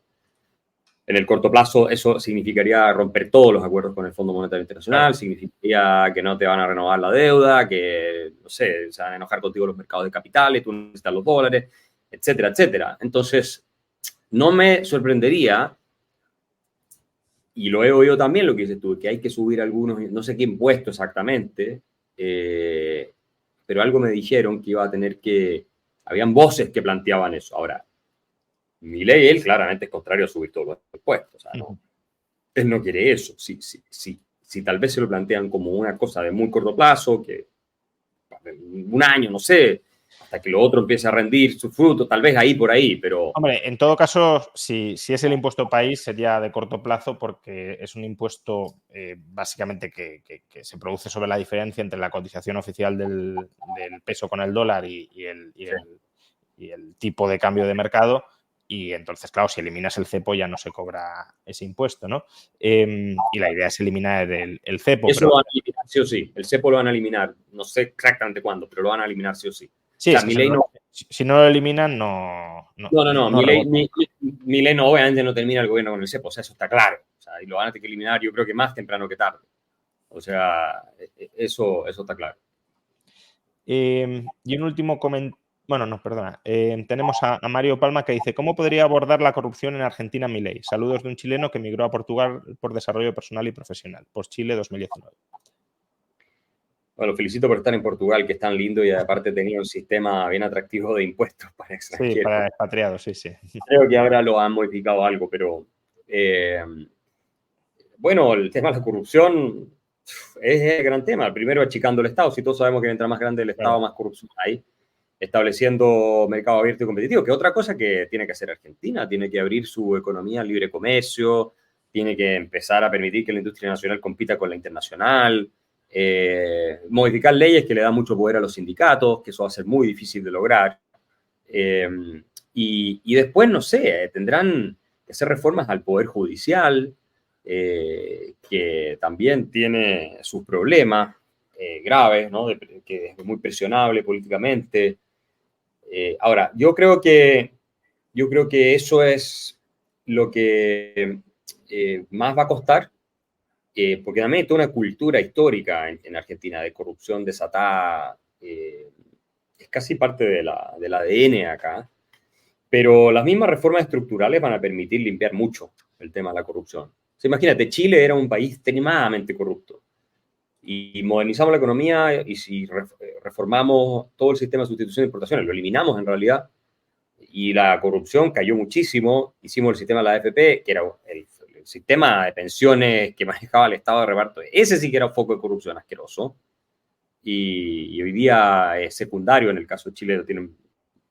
En el corto plazo, eso significaría romper todos los acuerdos con el Fondo Monetario Internacional, significaría que no te van a renovar la deuda, que, no sé, se van a enojar contigo los mercados de capitales, tú necesitas los dólares, etcétera, etcétera. Entonces, no me sorprendería, y lo he oído también lo que dices tú, que hay que subir algunos, no sé qué impuesto exactamente, pero algo me dijeron que iba a tener que, habían voces que planteaban eso. Ahora, Milei, él claramente es contrario a subir todos los impuestos. O sea, no, él no quiere eso. Si tal vez se lo plantean como una cosa de muy corto plazo, que un año, no sé, hasta que lo otro empiece a rendir su fruto, tal vez ahí por ahí, pero... Hombre, en todo caso, si es el impuesto país, sería de corto plazo porque es un impuesto básicamente que se produce sobre la diferencia entre la cotización oficial del peso con el dólar y el tipo de cambio de mercado. Y entonces, claro, si eliminas el cepo ya no se cobra ese impuesto, ¿no? Y la idea es eliminar el cepo. Eso lo van a eliminar sí o sí. El cepo lo van a eliminar. No sé exactamente cuándo, pero lo van a eliminar sí o sí. Sí, O sea, es que Milei no... si no lo eliminan, no Milei no, obviamente no termina el gobierno con el cepo, o sea, eso está claro. O sea, y lo van a tener que eliminar, yo creo que más temprano que tarde. O sea, eso está claro. Y un último comentario. Bueno, no, perdona. Tenemos a Mario Palma que dice: ¿cómo podría abordar la corrupción en Argentina Milei? Saludos de un chileno que emigró a Portugal por desarrollo personal y profesional. Post-Chile 2019. Bueno, felicito por estar en Portugal, que es tan lindo y aparte tenía un sistema bien atractivo de impuestos para Sí, extranjeros. para expatriados, sí, sí. Creo que ahora lo han modificado algo, pero bueno, el tema de la corrupción es el gran tema. Primero, achicando el Estado. Si todos sabemos que mientras más grande el Estado, Claro. más corrupción hay. Estableciendo mercado abierto y competitivo, que otra cosa que tiene que hacer Argentina. Tiene que abrir su economía al libre comercio, tiene que empezar a permitir que la industria nacional compita con la internacional, modificar leyes que le dan mucho poder a los sindicatos, que eso va a ser muy difícil de lograr. Y después, no sé, tendrán que hacer reformas al Poder Judicial, que también tiene sus problemas graves, ¿no? Que es muy presionable políticamente. Ahora, yo creo que eso es lo que más va a costar, porque también hay toda una cultura histórica en Argentina de corrupción desatada, es casi parte del ADN acá, pero las mismas reformas estructurales van a permitir limpiar mucho el tema de la corrupción. O sea, imagínate, Chile era un país extremadamente corrupto y modernizamos la economía y si reformamos todo el sistema de sustitución de importaciones, lo eliminamos en realidad y la corrupción cayó muchísimo, hicimos el sistema de la AFP, que era el sistema de pensiones que manejaba el Estado de reparto, ese sí que era un foco de corrupción asqueroso y hoy día es secundario, en el caso de Chile tienen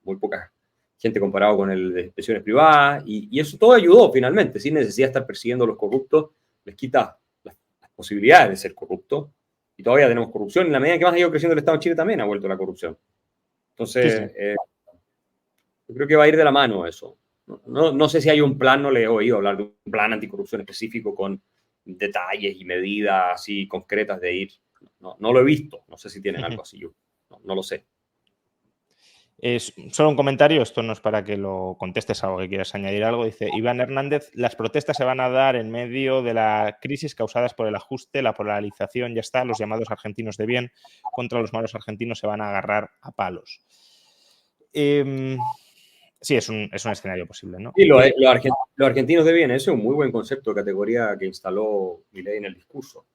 muy poca gente comparado con el de pensiones privadas y eso todo ayudó finalmente, sin necesidad de estar persiguiendo a los corruptos, les quita las posibilidades de ser corruptos y todavía tenemos corrupción. En la medida que más ha ido creciendo el Estado en Chile también ha vuelto la corrupción. Sí, sí. Entonces, yo creo que va a ir de la mano eso. No sé si hay un plan, no le he oído hablar de un plan anticorrupción específico con detalles y medidas así concretas de ir. No lo he visto, no sé si tienen algo así, yo no lo sé. Es solo un comentario, esto no es para que lo contestes algo que quieras añadir algo. Dice Iván Hernández: las protestas se van a dar en medio de la crisis causadas por el ajuste, la polarización, ya está, los llamados argentinos de bien contra los malos argentinos se van a agarrar a palos. Sí, es un escenario posible, ¿no? Y los argentinos de bien, ese es un muy buen concepto de categoría que instaló Milei en el discurso.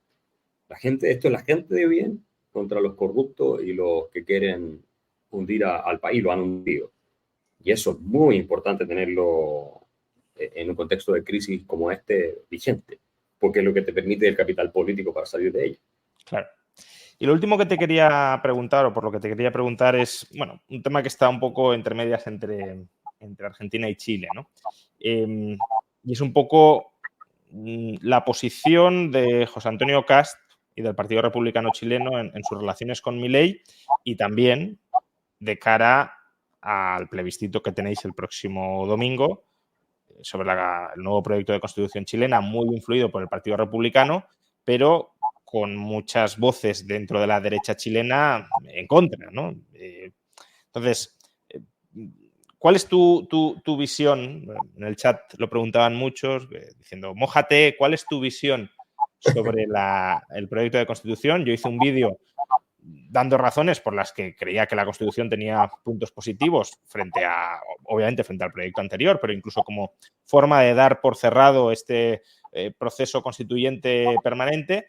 Esto es la gente de bien contra los corruptos y los que quieren hundir al país, lo han hundido. Y eso es muy importante tenerlo en un contexto de crisis como este vigente, porque es lo que te permite el capital político para salir de ella. Claro. Y lo último que te quería preguntar, o por lo que te quería preguntar, es, bueno, un tema que está un poco entre medias entre Argentina y Chile, ¿no? Y es un poco la posición de José Antonio Kast y del Partido Republicano Chileno en sus relaciones con Milei y también de cara al plebiscito que tenéis el próximo domingo sobre el nuevo proyecto de constitución chilena, muy influido por el Partido Republicano, pero con muchas voces dentro de la derecha chilena en contra, ¿no? Entonces, ¿cuál es tu visión? En el chat lo preguntaban muchos, diciendo, mójate, ¿cuál es tu visión sobre el proyecto de constitución? Yo hice un vídeo dando razones por las que creía que la Constitución tenía puntos positivos obviamente frente al proyecto anterior, pero incluso como forma de dar por cerrado este proceso constituyente permanente.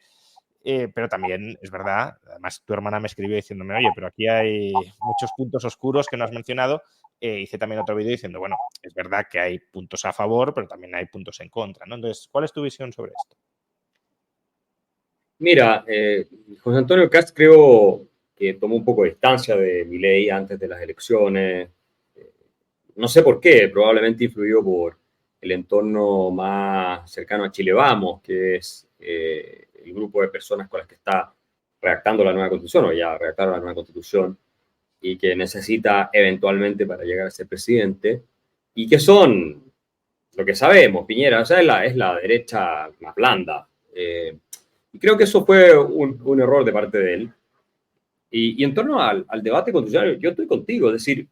Pero también es verdad, además tu hermana me escribió diciéndome, oye, pero aquí hay muchos puntos oscuros que no has mencionado. Hice también otro vídeo diciendo, bueno, es verdad que hay puntos a favor, pero también hay puntos en contra, ¿no? Entonces, ¿cuál es tu visión sobre esto? Mira, José Antonio Kast creo que tomó un poco de distancia de Milei antes de las elecciones. No sé por qué, probablemente influido por el entorno más cercano a Chile Vamos, que es el grupo de personas con las que está redactando la nueva constitución, o ya redactaron la nueva constitución, y que necesita eventualmente para llegar a ser presidente, y que son lo que sabemos, Piñera, o sea, es la derecha más blanda. Y creo que eso fue un error de parte de él. Y en torno al debate constitucional, yo estoy contigo. Es decir,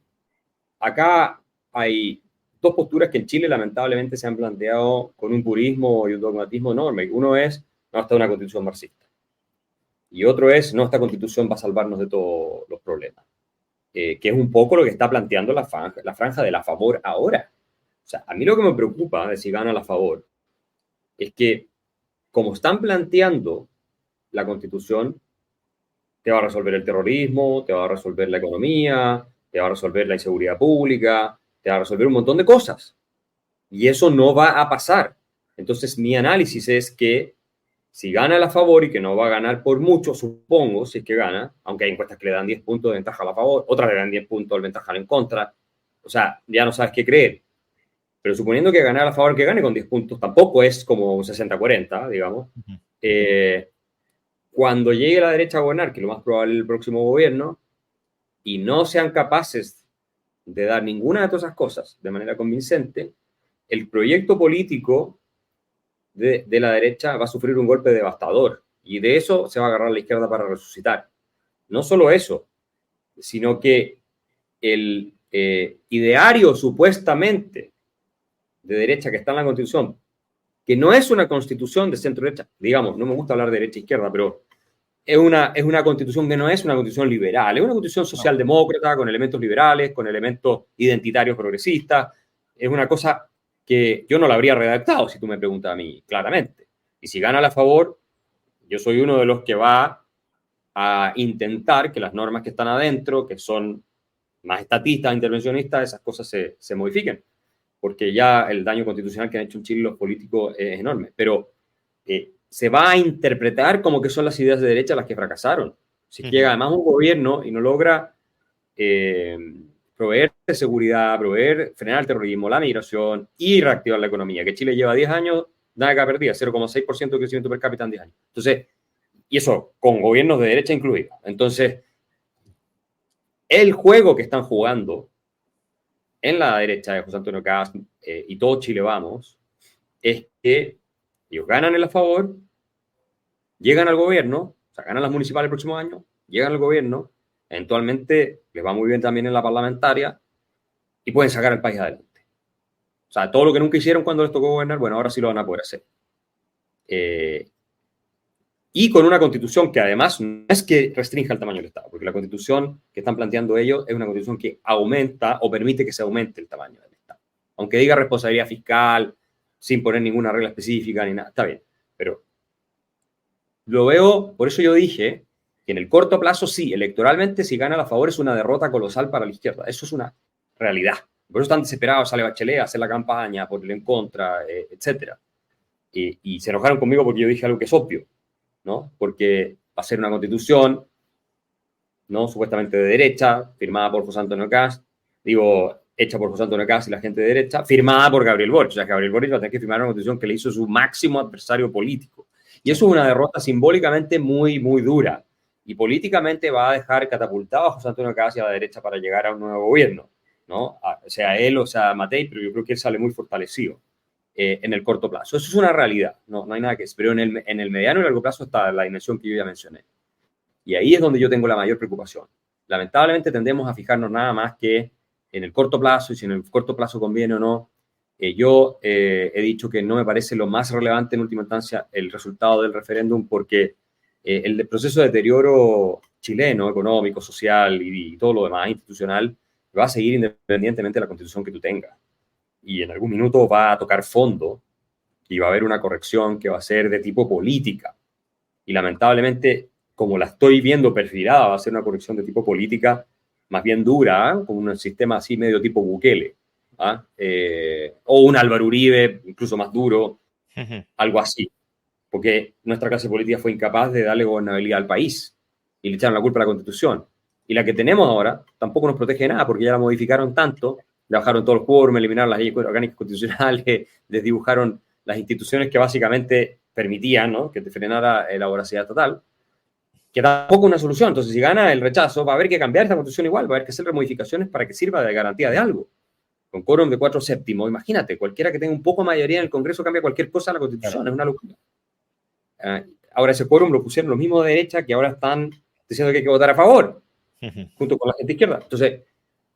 acá hay dos posturas que en Chile lamentablemente se han planteado con un purismo y un dogmatismo enorme. Uno es, no, está una constitución marxista. Y otro es, no, esta constitución va a salvarnos de todos los problemas. Que es un poco lo que está planteando la franja de la favor ahora. O sea, a mí lo que me preocupa de si gana la favor es que, como están planteando la constitución, te va a resolver el terrorismo, te va a resolver la economía, te va a resolver la inseguridad pública, te va a resolver un montón de cosas. Y eso no va a pasar. Entonces, mi análisis es que si gana la favor y que no va a ganar por mucho, supongo, si es que gana, aunque hay encuestas que le dan 10 puntos de ventaja a la favor, otras le dan 10 puntos de ventaja en contra, o sea, ya no sabes qué creer. Pero suponiendo que gane a la favor, que gane con 10 puntos, tampoco es como un 60-40, digamos. Cuando llegue la derecha a gobernar, que lo más probable es el próximo gobierno, y no sean capaces de dar ninguna de todas esas cosas de manera convincente, el proyecto político de la derecha va a sufrir un golpe devastador. Y de eso se va a agarrar la izquierda para resucitar. No solo eso, sino que el ideario supuestamente de derecha que está en la Constitución, que no es una constitución de centro-derecha, digamos, no me gusta hablar de derecha-izquierda, pero es una constitución que no es una constitución liberal, es una constitución socialdemócrata con elementos liberales, con elementos identitarios progresistas, es una cosa que yo no la habría redactado si tú me preguntas a mí, claramente. Y si gana a favor, yo soy uno de los que va a intentar que las normas que están adentro, que son más estatistas, intervencionistas, esas cosas se modifiquen, porque ya el daño constitucional que han hecho en Chile los políticos es enorme, pero se va a interpretar como que son las ideas de derecha las que fracasaron. Si es que llega además un gobierno y no logra proveer de seguridad, frenar el terrorismo, la migración y reactivar la economía, que Chile lleva 10 años, nada que perdida, 0,6% de crecimiento per cápita en 10 años. Entonces, y eso con gobiernos de derecha incluidos. Entonces, el juego que están jugando en la derecha de José Antonio Cast y todo Chile Vamos, es que ellos ganan el a favor, llegan al gobierno, o sea, ganan las municipales el próximo año, llegan al gobierno, eventualmente les va muy bien también en la parlamentaria y pueden sacar el país adelante. O sea, todo lo que nunca hicieron cuando les tocó gobernar, bueno, ahora sí lo van a poder hacer. Y con una constitución que además no es que restrinja el tamaño del Estado, porque la constitución que están planteando ellos es una constitución que aumenta o permite que se aumente el tamaño del Estado. Aunque diga responsabilidad fiscal, sin poner ninguna regla específica ni nada, está bien. Pero lo veo, por eso yo dije que en el corto plazo sí, electoralmente si gana a favor es una derrota colosal para la izquierda. Eso es una realidad. Por eso están desesperados, sale Bachelet a hacer la campaña, por el en contra, etc. Y se enojaron conmigo porque yo dije algo que es obvio, ¿no? Porque va a ser una constitución, ¿no? Supuestamente de derecha, firmada por José Antonio Cast, hecha por José Antonio Cast y la gente de derecha, firmada por Gabriel Boric. O sea, Gabriel Boric va a tener que firmar una constitución que le hizo su máximo adversario político. Y eso es una derrota simbólicamente muy, muy dura. Y políticamente va a dejar catapultado a José Antonio Cast y a la derecha para llegar a un nuevo gobierno, ¿no? O sea, él o sea Matei, pero yo creo que él sale muy fortalecido en el corto plazo. Eso es una realidad, no hay nada que decir. Pero en el mediano y largo plazo está la dimensión que yo ya mencioné. Y ahí es donde yo tengo la mayor preocupación. Lamentablemente tendemos a fijarnos nada más que en el corto plazo y si en el corto plazo conviene o no. Yo he dicho que no me parece lo más relevante en última instancia el resultado del referéndum porque el proceso de deterioro chileno, económico, social y todo lo demás institucional va a seguir independientemente de la constitución que tú tengas. Y en algún minuto va a tocar fondo y va a haber una corrección que va a ser de tipo política. Y lamentablemente, como la estoy viendo perfilada, va a ser una corrección de tipo política más bien dura, ¿eh? Con un sistema así medio tipo Bukele, ¿eh? O un Álvaro Uribe, incluso más duro, algo así. Porque nuestra clase política fue incapaz de darle gobernabilidad al país y le echaron la culpa a la Constitución. Y la que tenemos ahora tampoco nos protege de nada porque ya la modificaron tanto, le bajaron todos los quórum, eliminaron las leyes orgánicas constitucionales, desdibujaron las instituciones que básicamente permitían, ¿no?, que te frenara la voracidad total, que tampoco es una solución. Entonces, si gana el rechazo, va a haber que cambiar esta constitución igual, va a haber que hacer modificaciones para que sirva de garantía de algo. Con quórum de 4/7, imagínate, cualquiera que tenga un poco de mayoría en el Congreso cambia cualquier cosa en la Constitución, claro. Es una locura. Ahora ese quórum lo pusieron los mismos de derecha que ahora están diciendo que hay que votar a favor, junto con la gente izquierda. Entonces,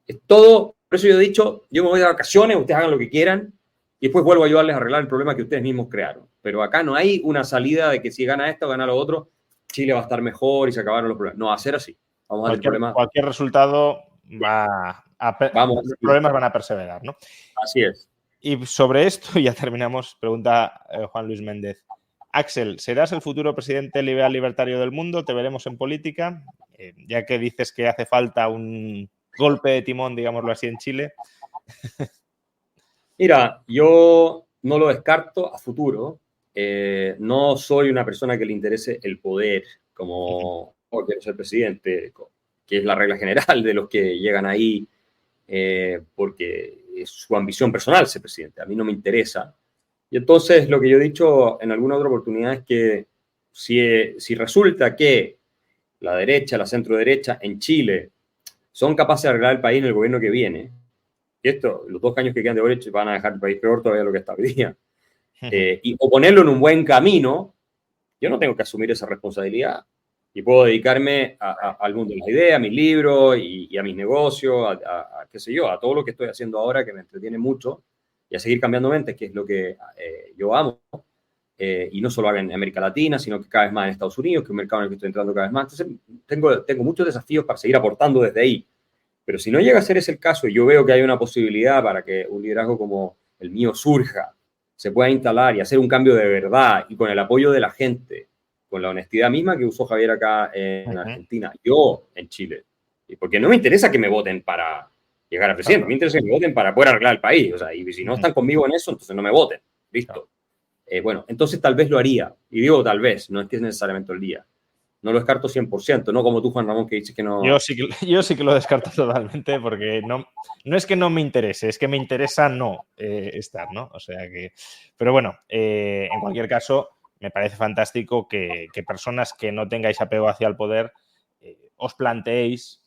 es todo, por eso yo he dicho, yo me voy de vacaciones, ustedes hagan lo que quieran, y después vuelvo a ayudarles a arreglar el problema que ustedes mismos crearon. Pero acá no hay una salida de que si gana esto o gana lo otro, Chile va a estar mejor y se acabaron los problemas. No, va a ser así. Vamos a tener problemas. Cualquier resultado los problemas van a perseverar, ¿no? Así es. Y sobre esto, ya terminamos, pregunta Juan Luis Méndez. Axel, ¿serás el futuro presidente liberal libertario del mundo? ¿Te veremos en política? Ya que dices que hace falta un golpe de timón, digámoslo así, en Chile. Mira, yo no lo descarto a futuro. No soy una persona que le interese el poder como quiero ser presidente, que es la regla general de los que llegan ahí porque es su ambición personal ser presidente. A mí no me interesa. Y entonces lo que yo he dicho en alguna otra oportunidad es que si resulta que la derecha, la centro derecha en Chile son capaces de arreglar el país en el gobierno que viene, y esto, los 2 años que quedan de Boric van a dejar el país peor todavía de lo que está hoy día, o ponerlo en un buen camino, yo no tengo que asumir esa responsabilidad y puedo dedicarme al mundo de las ideas, a mis libros y a mis negocios, qué sé yo, a todo lo que estoy haciendo ahora que me entretiene mucho y a seguir cambiando mentes, que es lo que yo amo. Y no solo en América Latina, sino que cada vez más en Estados Unidos, que es un mercado en el que estoy entrando cada vez más. Entonces, tengo muchos desafíos para seguir aportando desde ahí. Pero si no llega a ser ese el caso y yo veo que hay una posibilidad para que un liderazgo como el mío surja, se pueda instalar y hacer un cambio de verdad y con el apoyo de la gente, con la honestidad misma que usó Javier acá en Argentina, yo en Chile. Y porque no me interesa que me voten para llegar a presidente, me interesa que me voten para poder arreglar el país. O sea, y si no están conmigo en eso, entonces no me voten. Listo. Bueno, entonces tal vez lo haría. Y digo tal vez, no es que es necesariamente el día. No lo descarto 100%, no como tú, Juan Ramón, que dices que no. Yo sí que lo descarto totalmente porque no es que no me interese, es que me interesa no estar, ¿no? O sea que. Pero bueno, en cualquier caso, me parece fantástico que personas que no tengáis apego hacia el poder os planteéis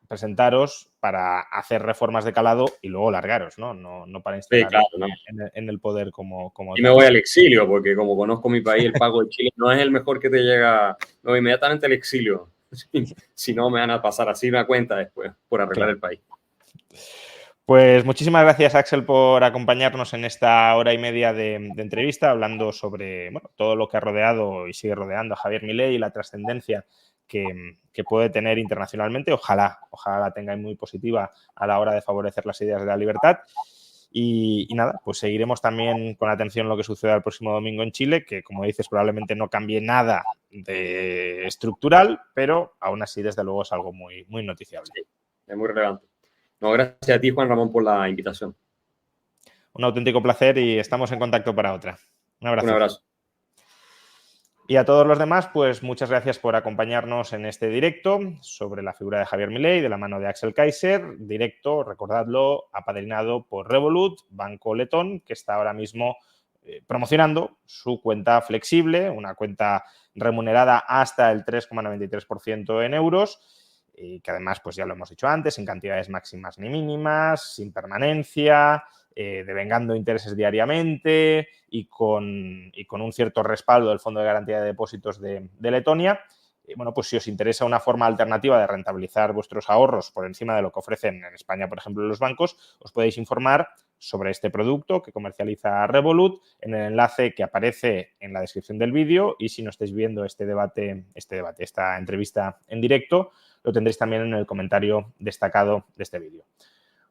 presentaros para hacer reformas de calado y luego largaros, ¿no? No para instalar Sí, claro, no. en el poder como y me voy al exilio, porque como conozco mi país, el pago de Chile no es el mejor que te llega, me voy inmediatamente al exilio. Si no, me van a pasar así una cuenta después por arreglar el país. Pues muchísimas gracias, Axel, por acompañarnos en esta hora y media de entrevista, hablando sobre todo lo que ha rodeado y sigue rodeando a Javier Milei y la trascendencia que puede tener internacionalmente. Ojalá la tenga muy positiva a la hora de favorecer las ideas de la libertad. Y nada, pues seguiremos también con atención lo que suceda el próximo domingo en Chile, que como dices probablemente no cambie nada de estructural, pero aún así desde luego es algo muy, muy noticiable. Sí, es muy relevante. No, gracias a ti, Juan Ramón, por la invitación. Un auténtico placer y estamos en contacto para otra. Un abrazo. Un abrazo. Y a todos los demás, pues muchas gracias por acompañarnos en este directo sobre la figura de Javier Milei de la mano de Axel Kaiser. Directo, recordadlo, apadrinado por Revolut, banco letón, que está ahora mismo promocionando su cuenta flexible, una cuenta remunerada hasta el 3,93% en euros, y que además, pues ya lo hemos dicho antes, sin cantidades máximas ni mínimas, sin permanencia, devengando intereses diariamente y con un cierto respaldo del Fondo de Garantía de Depósitos de Letonia. Bueno, pues si os interesa una forma alternativa de rentabilizar vuestros ahorros por encima de lo que ofrecen en España, por ejemplo, los bancos, os podéis informar sobre este producto que comercializa Revolut en el enlace que aparece en la descripción del vídeo, y si no estáis viendo esta entrevista en directo, lo tendréis también en el comentario destacado de este vídeo.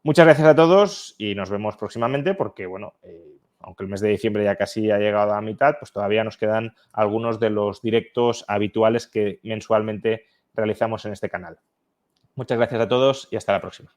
Muchas gracias a todos y nos vemos próximamente porque, bueno, aunque el mes de diciembre ya casi ha llegado a la mitad, pues todavía nos quedan algunos de los directos habituales que mensualmente realizamos en este canal. Muchas gracias a todos y hasta la próxima.